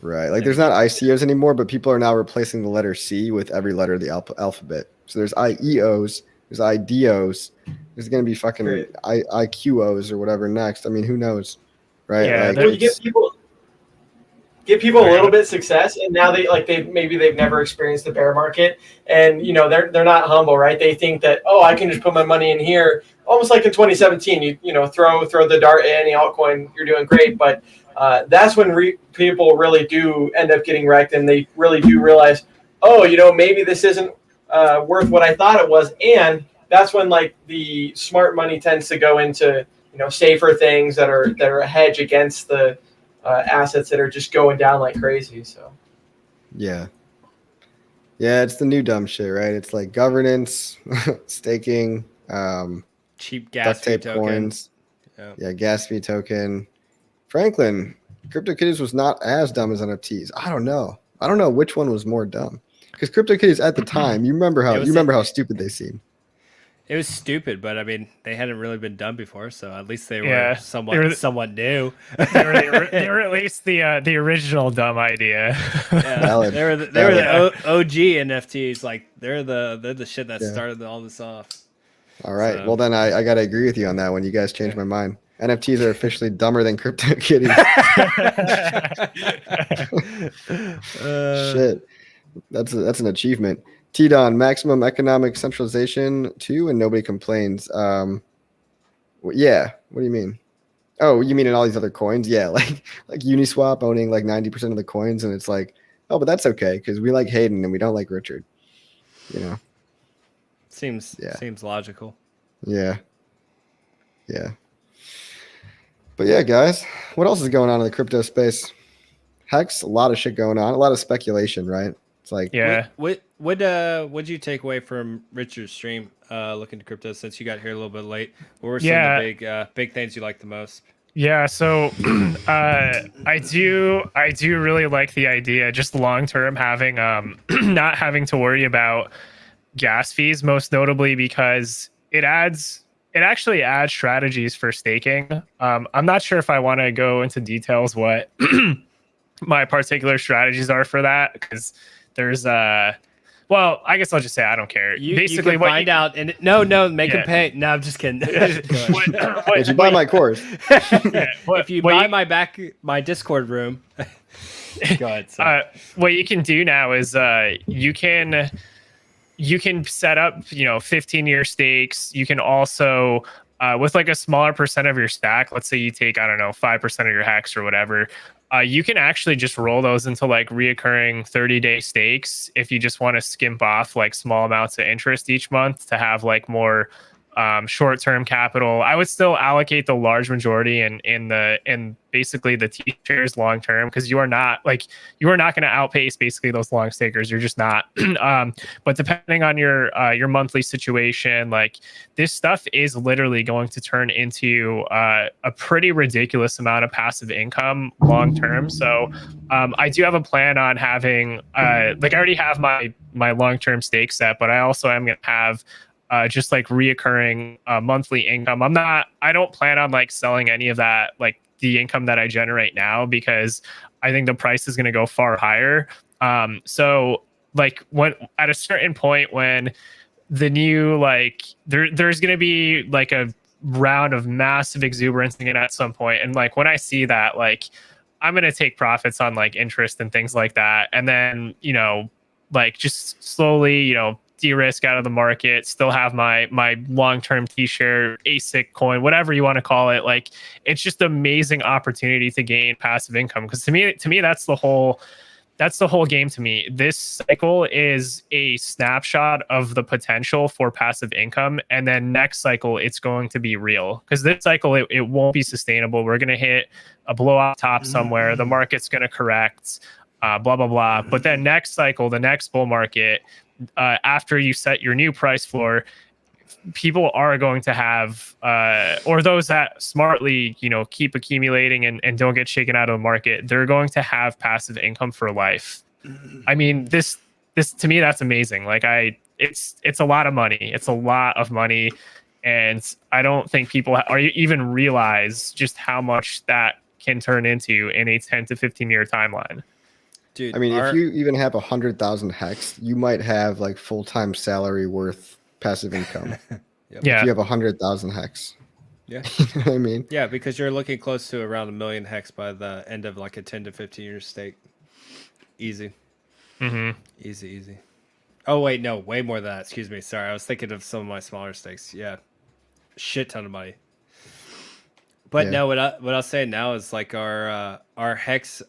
Right. Like, there's not ICOs anymore, but people are now replacing the letter C with every letter of the alphabet. So there's IEOs, there's IDOs, there's gonna be fucking IQOs or whatever next. I mean, who knows, right? Yeah, like, Well, you give people a little bit of success, and now they've never experienced the bear market, and they're not humble, right? They think that, oh, I can just put my money in here, almost like in 2017. You throw the dart at any altcoin, you're doing great, but that's when people really do end up getting wrecked, and they really do realize, oh, maybe this isn't worth what I thought it was, and that's when like the smart money tends to go into safer things that are a hedge against the assets that are just going down like crazy. So yeah, it's the new dumb shit, right? It's like governance, staking, cheap gas duct tape fee token. coins, gas fee token. Franklin, CryptoKitties was not as dumb as NFTs. I don't know which one was more dumb, because CryptoKitties at the time, you remember how stupid they seemed. It was stupid, but I mean, they hadn't really been done before, so at least they were somewhat new. They were at least the original dumb idea. Yeah, they were the OG NFTs. Like they're the shit that started all this off. All right, well then I gotta agree with you on that one. You guys changed my mind. NFTs are officially dumber than CryptoKitties. Shit, that's an achievement. T-Don, maximum economic centralization too, and nobody complains. Yeah, what do you mean? Oh, you mean in all these other coins? Yeah, like Uniswap owning like 90% of the coins, and it's like, oh, but that's okay because we like Hayden and we don't like Richard. Seems logical. Yeah. But yeah, guys, what else is going on in the crypto space? HEX, a lot of shit going on, a lot of speculation, right? It's like, what'd you take away from Richard's stream looking to crypto since you got here a little bit late? What were some of the big things you liked the most? Yeah, so I do really like the idea, just long term, having not having to worry about gas fees, most notably because it actually adds strategies for staking. I'm not sure if I want to go into details what my particular strategies are for that, because there's well, I guess I'll just say I don't care. Basically, you can find out, and make them pay. No, I'm just kidding. If you buy my course, if you buy my Discord room, go ahead. What you can do now is you can set up 15-year stakes. You can also with like a smaller percent of your stack, let's say you take 5% of your HEX or whatever, you can actually just roll those into like reoccurring 30-day stakes if you just want to skimp off like small amounts of interest each month to have like more short-term capital. I would still allocate the large majority in basically the T shares long term, because you are not going to outpace basically those long stakers. You're just not. But depending on your monthly situation, like this stuff is literally going to turn into a pretty ridiculous amount of passive income long term. So I do have a plan on having I already have my long term stake set, but I also am going to have just like reoccurring monthly income. I don't plan on like selling any of that, like the income that I generate now, because I think the price is going to go far higher. So like at a certain point when the new, like there's going to be like a round of massive exuberance again at some point. And like, when I see that, like I'm going to take profits on like interest and things like that. And then, like just slowly, de-risk out of the market, still have my long-term T-share, ASIC coin, whatever you want to call it. Like, it's just an amazing opportunity to gain passive income. Because to me, that's the whole game to me. This cycle is a snapshot of the potential for passive income. And then next cycle, it's going to be real. Because this cycle, it won't be sustainable. We're going to hit a blowout top somewhere. The market's going to correct, blah, blah, blah. But then next cycle, the next bull market, after you set your new price floor, people are going to have, or those that smartly, keep accumulating and don't get shaken out of the market, they're going to have passive income for life. I mean, this to me, that's amazing. Like it's a lot of money. It's a lot of money. And I don't think people even realize just how much that can turn into in a 10 to 15 year timeline. Dude, I mean, if you even have 100,000 HEX, you might have like full-time salary worth passive income. Yep. Yeah. If you have 100,000 HEX. Yeah. You know what I mean? Yeah, because you're looking close to around 1 million HEX by the end of like a 10 to 15 year stake. Easy. Mm-hmm. Easy. Oh, wait, no, way more than that. Excuse me. Sorry, I was thinking of some of my smaller stakes. Yeah. Shit ton of money. But Yeah. no, what I'll say now is like our HEX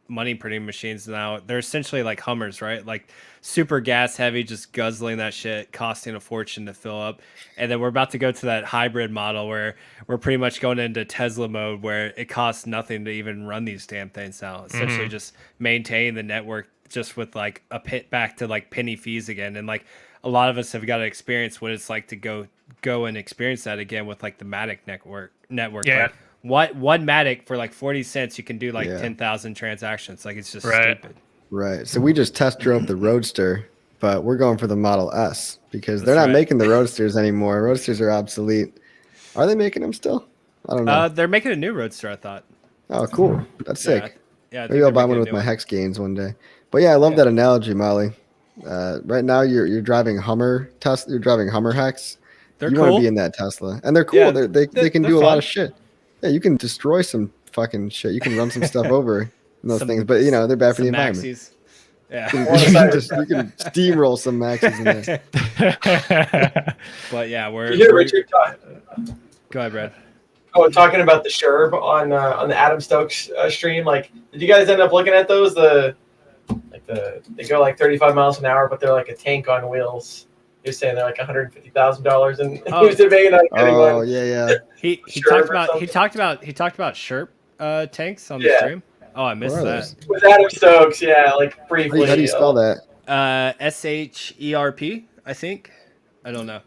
money printing machines now, they're essentially like Hummers, right? Like super gas heavy, just guzzling that shit, costing a fortune to fill up. And then we're about to go to that hybrid model where we're pretty much going into Tesla mode, where it costs nothing to even run these damn things now. Essentially just maintain the network just with like a pit back to like penny fees again. And like a lot of us have got to experience what it's like to go and experience that again with like the Matic network. Yeah. Like, one Matic for like 40 cents, you can do like 10,000 transactions. Like, it's just stupid. Right. So we just test drove the Roadster, but we're going for the Model S because they're not making the Roadsters anymore. Roadsters are obsolete. Are they making them still? I don't know. They're making a new Roadster, I thought. Oh, cool. That's sick. Yeah, maybe I'll buy one with my HEX gains one day. But yeah, I love that analogy, Molly. Right now you're driving Hummer Tesla. You're driving Hummer HEX. They're you cool. want to be in that Tesla, and they're cool. Yeah, they can do a fun. lot of shit. Yeah, you can destroy some fucking shit. You can run some stuff over in those things, but they're bad for the environment. Maxis. Yeah. You can steamroll some maxis in there. But yeah, You hear Richard talk? Go ahead, Brad. Oh, talking about the Sherb on the Adam Stokes stream. Like, did you guys end up looking at those? They go like 35 miles an hour, but they're like a tank on wheels. You're saying they're like $150,000, and he was debating on getting one. Oh yeah. He talked about Sherp tanks on the stream. Oh, I missed that. With Adam Stokes, yeah, like briefly. How do you spell that? SHERP, I think. I don't know.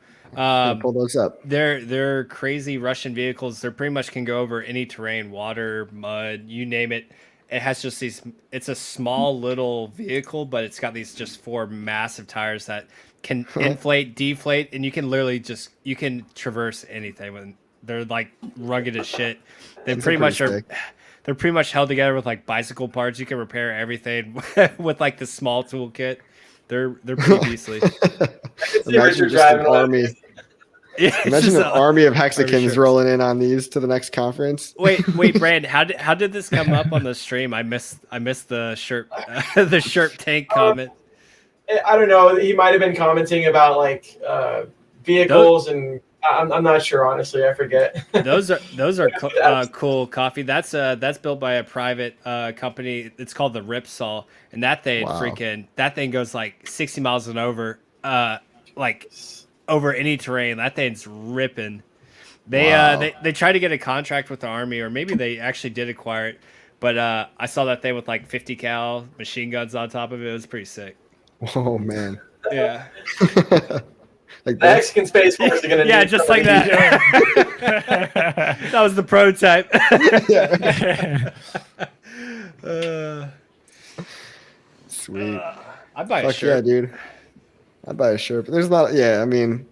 Pull those up. They're crazy Russian vehicles. They're pretty much can go over any terrain, water, mud, you name it. It has just these. It's a small little vehicle, but it's got these just 4 massive tires that can inflate, deflate, and you can literally you can traverse anything. When they're like rugged as shit. They're pretty much held together with like bicycle parts. You can repair everything with like the small toolkit. They're pretty beastly. Imagine just an army. Yeah, imagine an army of Hexicans rolling in on these to the next conference. Wait, Brand, how did this come up on the stream? I missed the Sherp tank comment. I don't know. He might have been commenting about like vehicles, and I'm not sure, honestly. I forget. Those are cool coffee. That's built by a private company. It's called the Ripsaw, and that thing goes like 60 miles an hour, like over any terrain. That thing's ripping. They tried to get a contract with the army, or maybe they actually did acquire it. But I saw that thing with like 50 cal machine guns on top of it. It was pretty sick. Oh man. Yeah. Like The Mexican Space Force are gonna Yeah, need just like somebody. that. That was the prototype. Sweet. I'd buy a Fuck yeah, shirt. dude. I'd buy a shirt. But there's not. Yeah, I mean,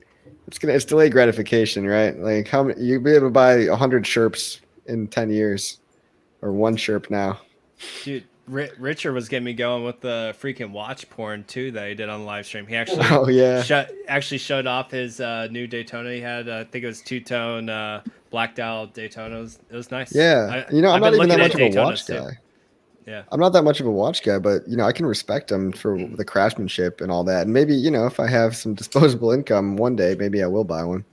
it's delayed gratification, right? Like how many you'd be able to buy 100 Sherps in 10 years, or one Sherp now. Dude, Richard was getting me going with the freaking watch porn too that he did on the live stream. He actually Oh yeah. actually showed off his new Daytona he had. I think it was two-tone black dial Daytona. It was nice. Yeah. I'm I've not been even that looking much at of a Daytonas watch too. guy. Yeah. I'm not that much of a watch guy, but I can respect them for the craftsmanship and all that. And maybe if I have some disposable income one day, maybe I will buy one.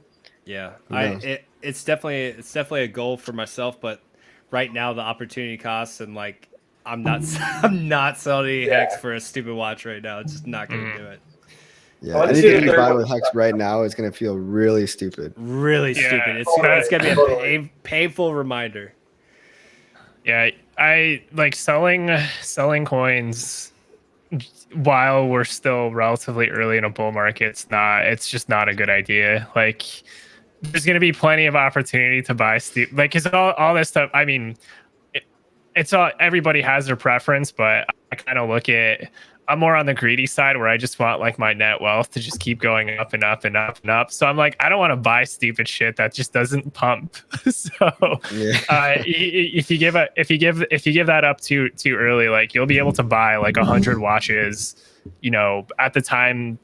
Yeah, Who knows? it's definitely a goal for myself, but right now the opportunity costs and like I'm not selling any Hex for a stupid watch right now. It's just not gonna do it. Yeah, wanna see anything the you buy third with Hex right now is gonna feel really stupid. Really Yeah. stupid. It's gonna be a painful reminder. Yeah, I like selling coins while we're still relatively early in a bull market. It's just not a good idea. Like there's going to be plenty of opportunity to buy like cuz all this stuff, I mean it's all, everybody has their preference, but I kind of I'm more on the greedy side where I just want like my net wealth to just keep going up and up and up and up. So I'm like, I don't want to buy stupid shit that just doesn't pump. So Yeah. if you give that up too early, like you'll be able to buy like 100 watches, at the time,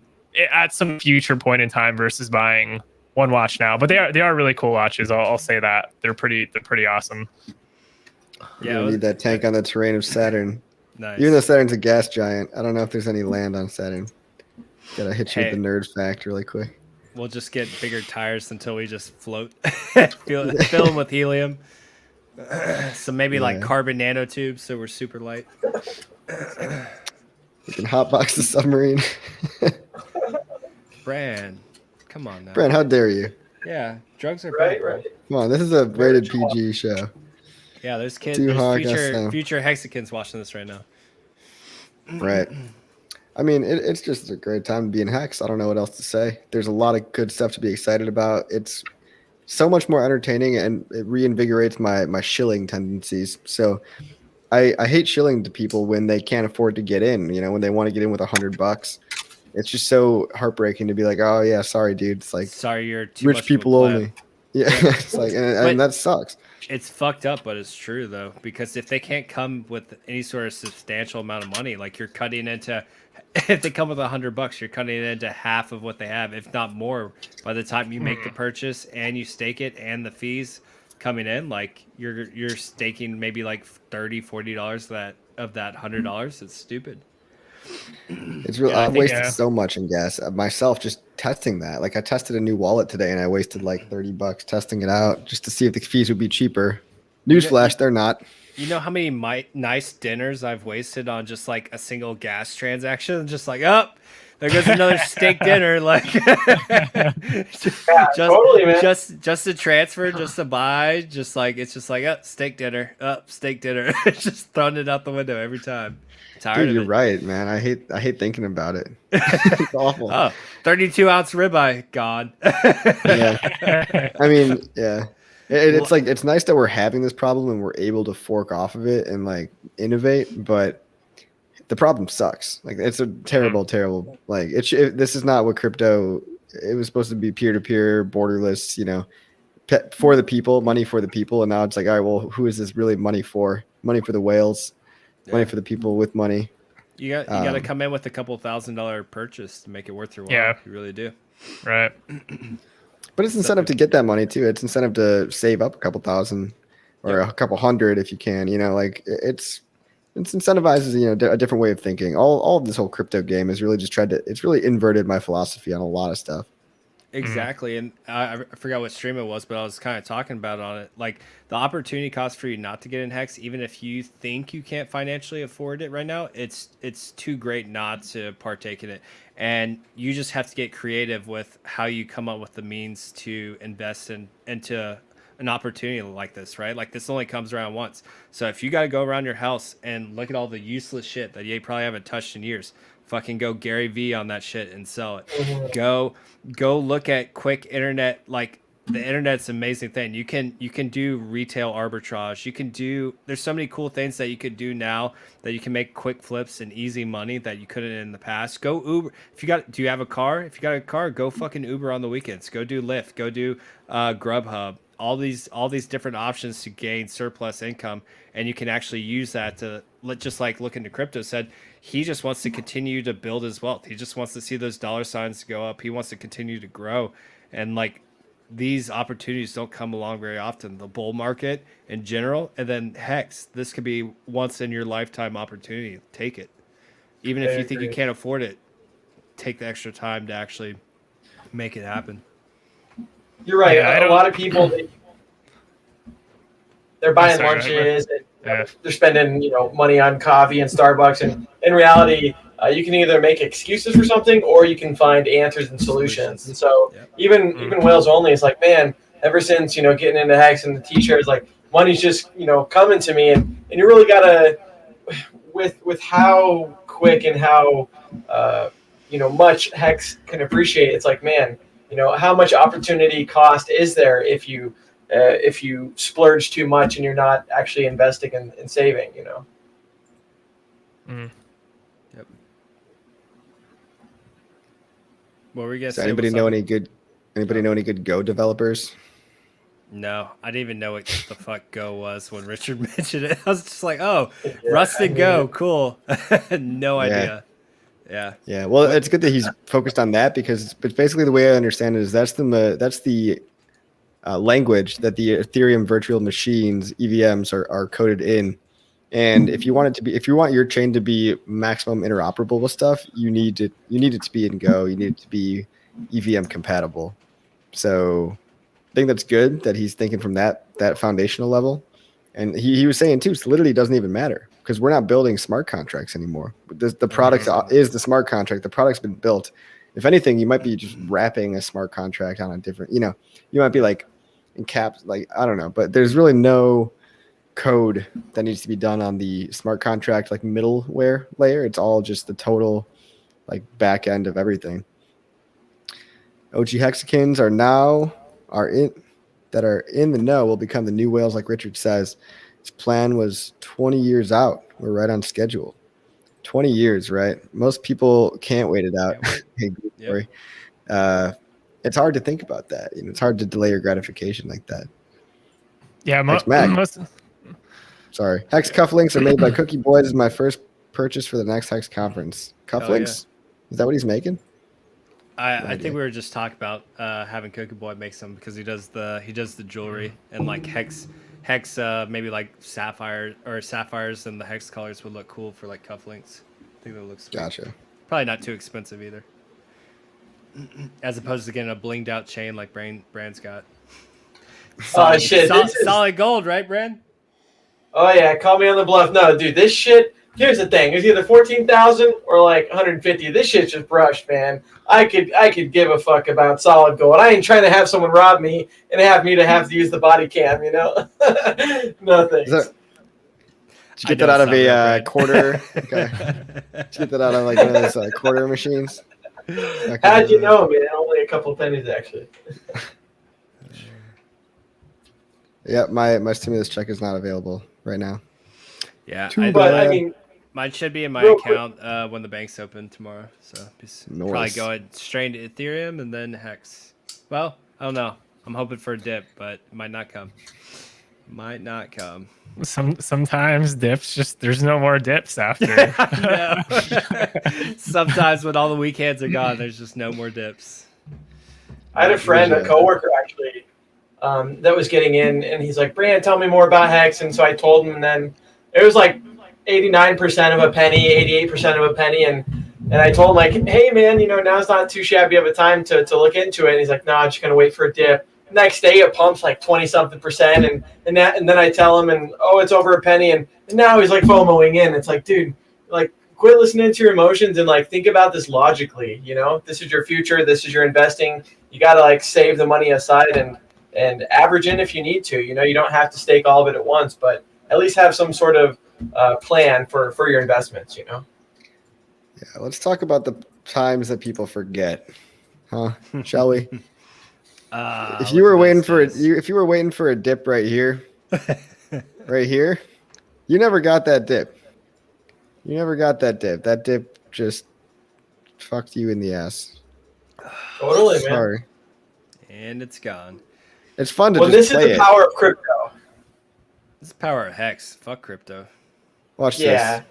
at some future point in time versus buying one watch now. But they are really cool watches. I'll say that they're pretty awesome. Yeah, need that tank on the terrain of Saturn. Nice. Even though Saturn's a gas giant, I don't know if there's any land on Saturn. Gotta hit you Hey. with the nerd fact really quick. We'll just get bigger tires until we just float, fill them with helium. So maybe like Yeah. carbon nanotubes, so we're super light. You can hotbox the submarine. Bran, come on now. Brent, how dare you? Yeah, drugs are Right, bad, bro. right. Come on, this is a rated PG show. Yeah, there's kids, Too there's hard, future Hexicans watching this right now. Right. I mean, it's just a great time to be in Hex. I don't know what else to say. There's a lot of good stuff to be excited about. It's so much more entertaining, and it reinvigorates my shilling tendencies. So I hate shilling to people when they can't afford to get in, when they want to get in with $100. It's just so heartbreaking to be like, oh yeah, sorry, dude. It's like Sorry, you're too rich much of a people pleb. only. Yeah, it's like, and that sucks. It's fucked up, but it's true though, because if they can't come with any sort of substantial amount of money, like you're cutting into, if they come with $100, you're cutting it into half of what they have, if not more, by the time you make the purchase and you stake it and the fees coming in, like you're staking maybe like $30-$40 of that $100. It's stupid. It's really, Yeah, I I've think, wasted so much in gas myself just testing that. Like I tested a new wallet today and I wasted like $30 testing it out just to see if the fees would be cheaper. Newsflash, they're not. You know how many nice dinners I've wasted on just like a single gas transaction? Just like, oh, there goes another steak dinner. Like, just, totally, man. just a transfer, just a buy. Just like it's just like, oh, steak dinner, steak dinner. Just throwing it out the window every time. Tired Dude, of you're it. right, man. I hate thinking about it. It's awful. Oh, 32-ounce ribeye, God. Yeah. I mean, yeah. It's like it's nice that we're having this problem and we're able to fork off of it and like innovate, but the problem sucks. Like it's a terrible. Like this is not what crypto. It was supposed to be peer-to-peer, borderless. For the people, money for the people, and now it's like, all right, well, who is this really money for? Money for the whales, money for the people with money. You got to come in with a couple $1,000 purchase to make it worth your while. Yeah. You really do. Right. But it's incentive to get that money too. It's incentive to save up a couple thousand or a couple hundred if you can. Like it's incentivizes a different way of thinking. All of this whole crypto game is really just it's really inverted my philosophy on a lot of stuff. Exactly. And I forgot what stream it was, but I was kind of talking about on it. Like the opportunity cost for you not to get in HEX, even if you think you can't financially afford it right now, it's too great not to partake in it. And you just have to get creative with how you come up with the means to invest into an opportunity like this, right? Like this only comes around once. So if you got to go around your house and look at all the useless shit that you probably haven't touched in years, fucking go Gary V on that shit and sell it. Go look at quick internet. Like the internet's an amazing thing. You can do retail arbitrage. You can do, there's so many cool things that you could do now that you can make quick flips and easy money that you couldn't in the past. Go Uber. Do you have a car? If you got a car, go fucking Uber on the weekends. Go do Lyft. Go do Grubhub. All these different options to gain surplus income, and you can actually use that to just like look into crypto said. He just wants to continue to build his wealth. He just wants to see those dollar signs go up. He wants to continue to grow. And like these opportunities don't come along very often. The bull market in general, and then HEX, this could be once in your lifetime opportunity. Take it. Even if you think you can't afford it, take the extra time to actually make it happen. You're right. A lot of people, they're buying lunches and they're spending, money on coffee and Starbucks. And in reality, you can either make excuses for something or you can find answers and solutions. And so even Whales Only is like, man, ever since, getting into HEX and the t-shirts, like money's just, coming to me. And you really got to, with how quick and how, much HEX can appreciate, it's like, man, how much opportunity cost is there if you splurge too much and you're not actually investing and saving, Yep. What were you guys? Does anybody know any good Go developers? No, I didn't even know what the fuck Go was when Richard mentioned it. I was just like, oh, Rusted Go, cool. No idea. Yeah. Well, it's good that he's focused on that because it's basically the way I understand it is that's the language that the Ethereum virtual machines EVMs are coded in. And if you want your chain to be maximum interoperable with stuff, you need it to be in Go. You need it to be EVM compatible. So I think that's good that he's thinking from that foundational level. And he was saying too, Solidity doesn't even matter because we're not building smart contracts anymore. The product is the smart contract. The product's been built. If anything, you might be just wrapping a smart contract on a different, you might be like in caps, like, I don't know, but there's really no code that needs to be done on the smart contract, like middleware layer. It's all just the total like back end of everything. OG hexagons are in the know will become the new whales, like Richard says. His plan was 20 years out. We're right on schedule. 20 years, right? Most people can't wait it out. It's hard to think about that. It's hard to delay your gratification like that. Yeah, Sorry. HEX cufflinks are made by Cookie Boy. This is my first purchase for the next HEX conference. Cufflinks? Is that what he's making? I think we were just talking about having Cookie Boy make some because he does the jewelry and like HEX maybe like sapphires and the HEX colors would look cool for like cufflinks. I think that looks sweet. Gotcha. Probably not too expensive either. As opposed to getting a blinged out chain like Brand's got. Solid gold, right, Brand? Oh yeah, call me on the bluff. No, dude, this shit. Here's the thing: it's either 14,000 or like 150. This shit's just brushed, man. I could give a fuck about solid gold. I ain't trying to have someone rob me and have to use the body cam. No thanks. Did you get that out of a quarter? Okay. Did you get that out of like one of those quarter machines? How'd you know, man? Only a couple pennies, actually. Yeah, my stimulus check is not available right now. Yeah, I mean, mine should be in my account when the bank's open tomorrow. So probably go straight to Ethereum and then HEX. Well, I don't know. I'm hoping for a dip, but it might not come. Sometimes dips there's no more dips after. Sometimes when all the weak hands are gone, there's just no more dips. I had a friend, a coworker actually, that was getting in, and he's like, "Brand, tell me more about HEX." And so I told him, and then it was like 89% of a penny, 88% of a penny, and And I told him like, hey man, now's not too shabby of a time to look into it. And he's like, no, I'm just gonna wait for a dip. Next day it pumps like 20-something%, and then I tell him, and it's over a penny, and now he's like FOMOing in. It's like, dude, like quit listening to your emotions and like think about this logically. This is your future, this is your investing. You gotta like save the money aside and average in if you need to. You don't have to stake all of it at once, but at least have some sort of plan for your investments. Yeah, let's talk about the times that people forget, huh? Shall we? If you were waiting for a dip right here, you never got that dip. That dip just fucked you in the ass. Totally, man. Sorry. And it's gone. It's fun to Well, just this is the power of crypto. This is the power of HEX. Fuck crypto. Watch this.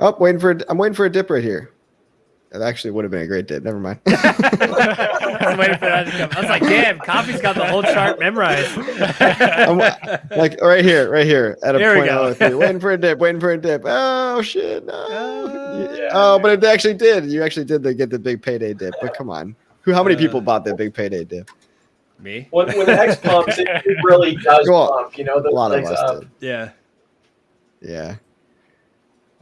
Oh, I'm waiting for a dip right here. It actually would have been a great dip. Never mind. I was waiting for that to come. I was like, damn, Coffee's got the whole chart memorized. I'm like right here at a There we point. go. Waiting for a dip. Oh shit! No. Yeah. But it actually did. You actually did get the big payday dip. But come on, how many people bought that big payday dip? Me? When the HEX pumps, it really does pump. A lot of us did. Yeah. Yeah.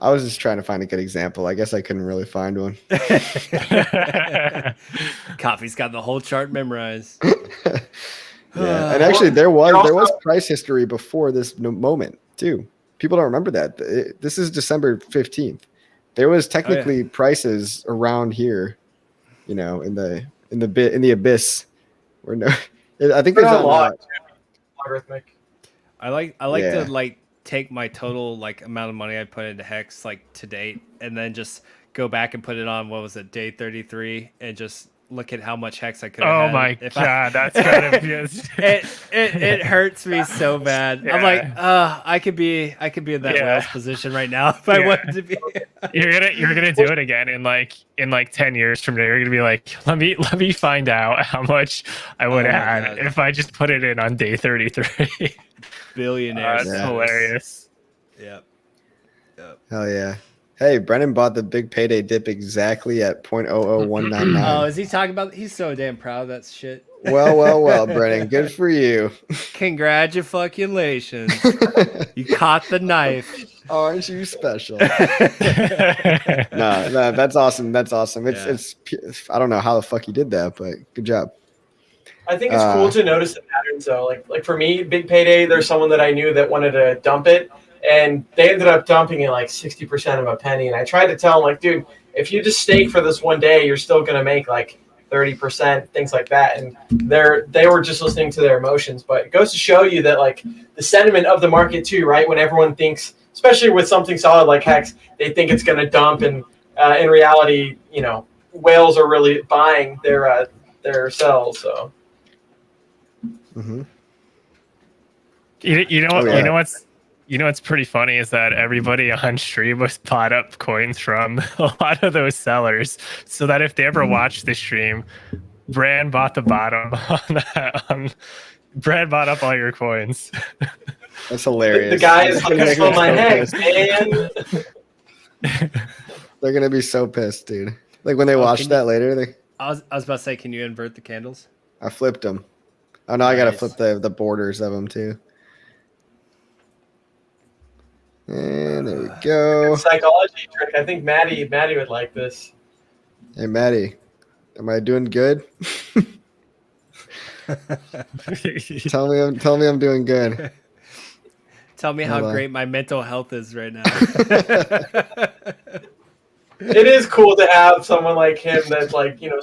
I was just trying to find a good example. I guess I couldn't really find one. Coffee's got the whole chart memorized. Yeah, and actually there was price history before this moment too. People don't remember that. This is December 15th. There was technically prices around here, in the abyss. Where I think there's a lot. Logarithmic. I like to take my total amount of money I put into HEX to date, and then just go back and put it on day 33, and just look at how much HEX I could have. Oh my god, that's kind of just it hurts me so bad. Yeah. I'm like, I could be in that whale's position right now if I wanted to be. You're gonna do it again in 10 years from now. You're gonna be like, let me find out how much I would have had if I just put it in on day 33. Billionaires. That's hilarious. Yep. Hell yeah. Hey, Brennan bought the big payday dip exactly at 0.00199. Oh, is he talking about? He's so damn proud of that shit. Well, Brennan, good for you. Congratulations. You caught the knife. Aren't you special? No, that's awesome. It's I don't know how the fuck you did that, but good job. I think it's cool to notice the patterns though. Like for me, big payday, there's someone that I knew that wanted to dump it, and they ended up dumping it 60% of a penny. And I tried to tell them dude, if you just stake for this one day, you're still gonna make 30%, things like that. And they were just listening to their emotions. But it goes to show you that the sentiment of the market too, right? When everyone thinks, especially with something solid like HEX, they think it's gonna dump, and in reality, whales are really buying their sells. So. Mm-hmm. You know what's pretty funny is that everybody on stream was bought up coins from a lot of those sellers, so that if they ever watch the stream, Brand bought the bottom Brand bought up all your coins. That's hilarious. The guy is on my head, man. They're gonna be so pissed, dude. When they watch that later, I was about to say, can you invert the candles? I flipped them. Oh no, nice. I gotta flip the borders of them too. And there we go. Psychology trick. I think Maddie would like this. Hey Maddie, am I doing good? Tell me I'm doing good. Tell me how great my mental health is right now. It is cool to have someone like him that's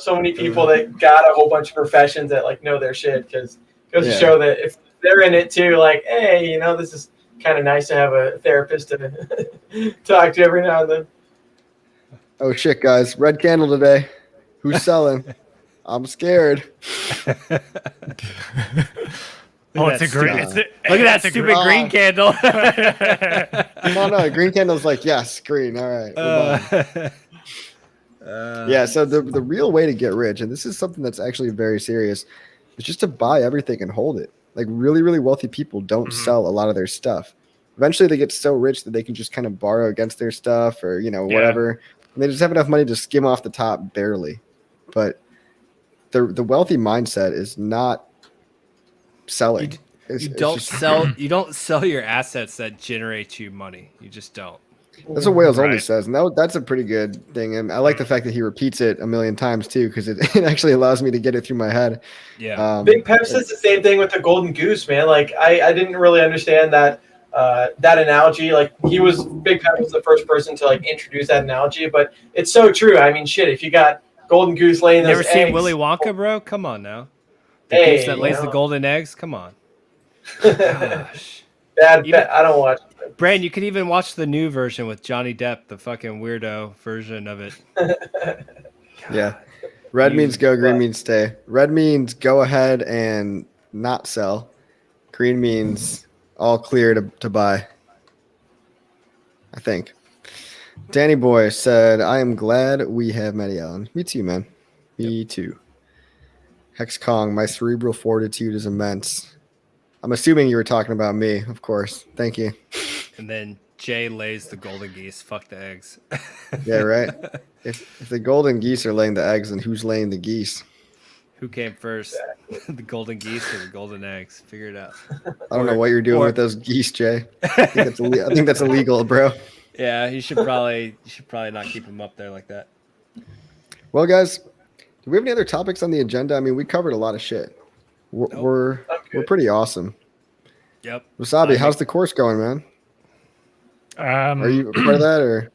so many people that got a whole bunch of professions that know their shit, because it goes to show that if they're in it too, hey, this is kind of nice to have a therapist to talk to every now and then. Oh shit, guys. Red candle today. Who's selling? I'm scared. It's a green. Look at that stupid green candle. No, green candle's yes, green. All right. Yeah, so the real way to get rich, and this is something that's actually very serious, is just to buy everything and hold it. Really, really wealthy people don't sell a lot of their stuff. Eventually they get so rich that they can just kind of borrow against their stuff or, whatever. And they just have enough money to skim off the top barely. But the wealthy mindset is not selling. You don't sell your assets that generate you money. You just don't. That's what Wales only says, and that's a pretty good thing. And I like the fact that he repeats it a million times too, because it actually allows me to get it through my head. Yeah. Big Pep says the same thing with the golden goose, man. Like I didn't really understand that that analogy. Like Big Pep was the first person to like introduce that analogy, but it's so true. I mean, shit, if you got golden goose laying those eggs. Never seen Willy Wonka, bro? Come on now. The goose that lays the golden eggs? Come on. Gosh. I don't watch it. Brand, you could even watch the new version with Johnny Depp, the fucking weirdo version of it. Yeah. Red means go, green means stay. Red means go ahead and not sell. Green means all clear to buy. I think. Danny Boy said, I am glad we have Matty Allen. Me too, man. Me too. Hex Kong, my cerebral fortitude is immense. I'm assuming you were talking about me, of course. Thank you. And then Jay lays the golden geese. Fuck the eggs. Yeah, right. If the golden geese are laying the eggs, then who's laying the geese? Who came first? The golden geese or the golden eggs? Figure it out. I don't know what you're doing with those geese, Jay. I think that's illegal, bro. Yeah, you should probably not keep them up there like that. Well, guys, do we have any other topics on the agenda? I mean, we covered a lot of shit. We're pretty awesome. Yep. Wasabi, how's the course going, man? Are you a part of that or?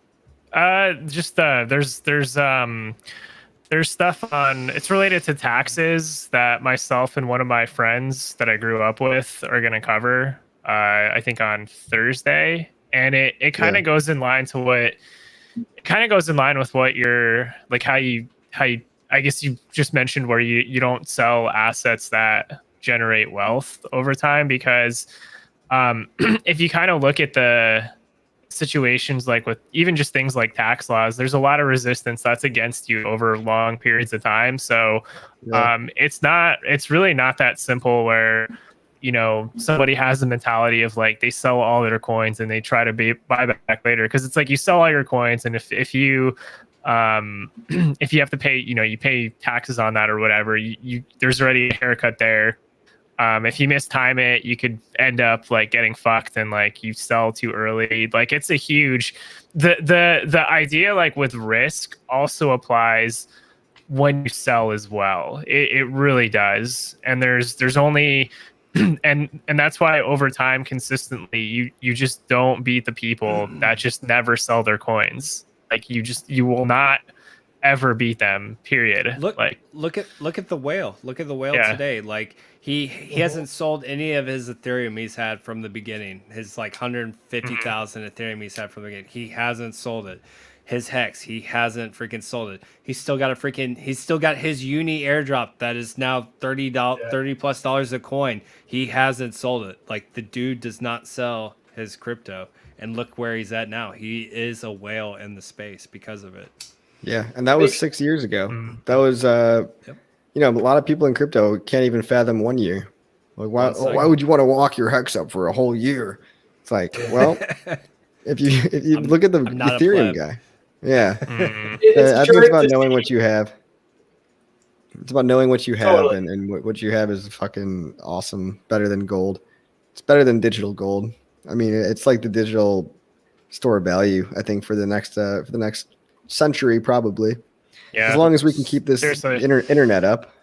There's stuff on. It's related to taxes that myself and one of my friends that I grew up with are going to cover. I think on Thursday, and it kind of goes in line with what you're like how you I guess you just mentioned where you don't sell assets that generate wealth over time, because if you kind of look at the situations like with even just things like tax laws, there's a lot of resistance that's against you over long periods of time. So it's really not that simple where, you know, somebody has the mentality of like they sell all their coins and they try to buy back later, because it's like you sell all your coins, and if you if you have to pay, you know, you pay taxes on that or whatever, you there's already a haircut there. If you mistime it, you could end up like getting fucked and like you sell too early. Like it's a huge, the idea like with risk also applies when you sell as well. It really does. And there's only, and that's why over time consistently you just don't beat the people that just never sell their coins. Like you will not ever beat them, period. Look at the whale. Look at the whale today. Like he hasn't sold any of his Ethereum he's had from the beginning. His like 150,000 Ethereum he's had from the beginning. He hasn't sold it. His Hex, he hasn't freaking sold it. He's still got his uni airdrop that is now $30+ a coin. He hasn't sold it. Like the dude does not sell his crypto. And look where he's at now. He is a whale in the space because of it. Yeah, and that was 6 years ago. That was, you know, a lot of people in crypto can't even fathom 1 year. Like, why would you want to walk your Hex up for a whole year? It's like, well, if you look at the Ethereum guy, I think it's about knowing what you have. It's about knowing what you have, and what you have is fucking awesome. Better than gold. It's better than digital gold. I mean, it's like the digital store of value, I think, for the next century, probably. Yeah. As long as we can keep this internet up.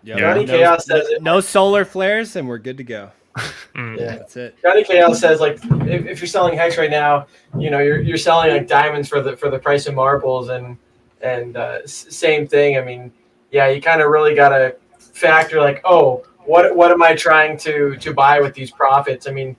Yeah. Johnny Chaos says no solar flares, and we're good to go. Yeah, that's it. Johnny Chaos says like if you're selling Hex right now, you know you're selling like diamonds for the price of marbles, and same thing. I mean, yeah, you kind of really gotta factor like, oh, what am I trying to buy with these profits? I mean.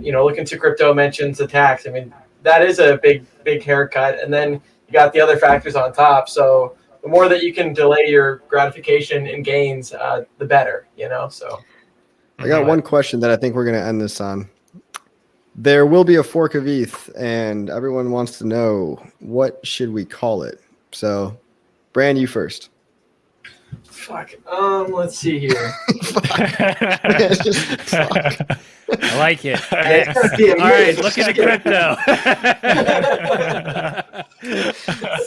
You know, looking to crypto mentions the tax. I mean, that is a big haircut. And then you got the other factors on top. So the more that you can delay your gratification and gains, the better, you know? So I got one question that I think we're going to end this on. There will be a fork of ETH, and everyone wants to know, what should we call it? So, Brand, you first. Fuck. Let's see here. I like it. All right, look at the crypto.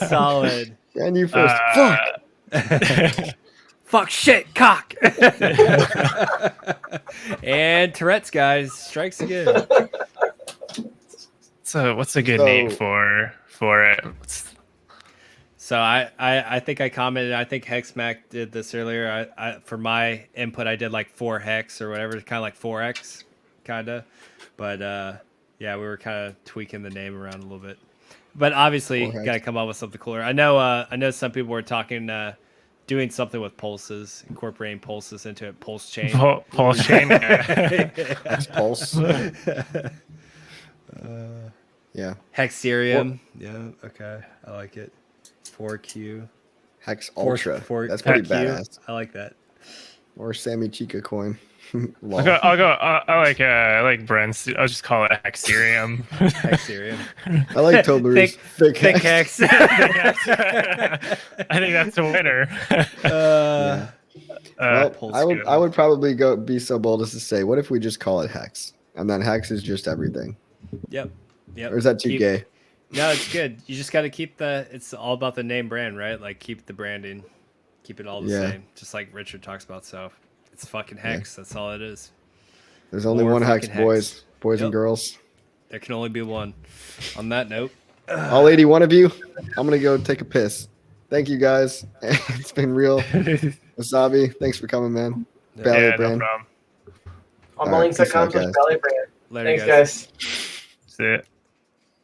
Solid. And you first. Fuck. Fuck shit cock. And Tourette's guys strikes again. So what's a good name for it? So I think I commented. I think HexMac did this earlier. I for my input I did like 4 hex or whatever, kind of like 4x, kind of. But yeah, we were kind of tweaking the name around a little bit. But obviously, got to come up with something cooler. I know some people were talking, doing something with pulses, incorporating pulses into it. Pulse chain. Pulse chain. Pulse. Yeah. Hexerium. Yeah. Okay. I like it. 4Q. Hex Ultra. That's Hex pretty Q. badass. I like that. Or Sammy Chica coin. I like Brent's. I'll just call it Hexerium. Hexerium. I like Tobler's thick hex. I think that's a winner. Yeah. Well, I would probably be so bold as to say, what if we just call it Hex? And then Hex is just everything. Yep. Or is that too gay? No, it's good. You just got to keep it's all about the name brand, right? Like keep the branding, keep it all the same, just like Richard talks about. So it's fucking Hex. That's all it is. There's only one Hex, boys and girls. There can only be one. On that note, all 81 of you, I'm gonna go take a piss. Thank you guys. It's been real. Wasabi, thanks for coming, man. Ballet brand. No problem. On Ballings.com/Ballet brand. Thanks, guys. That's it.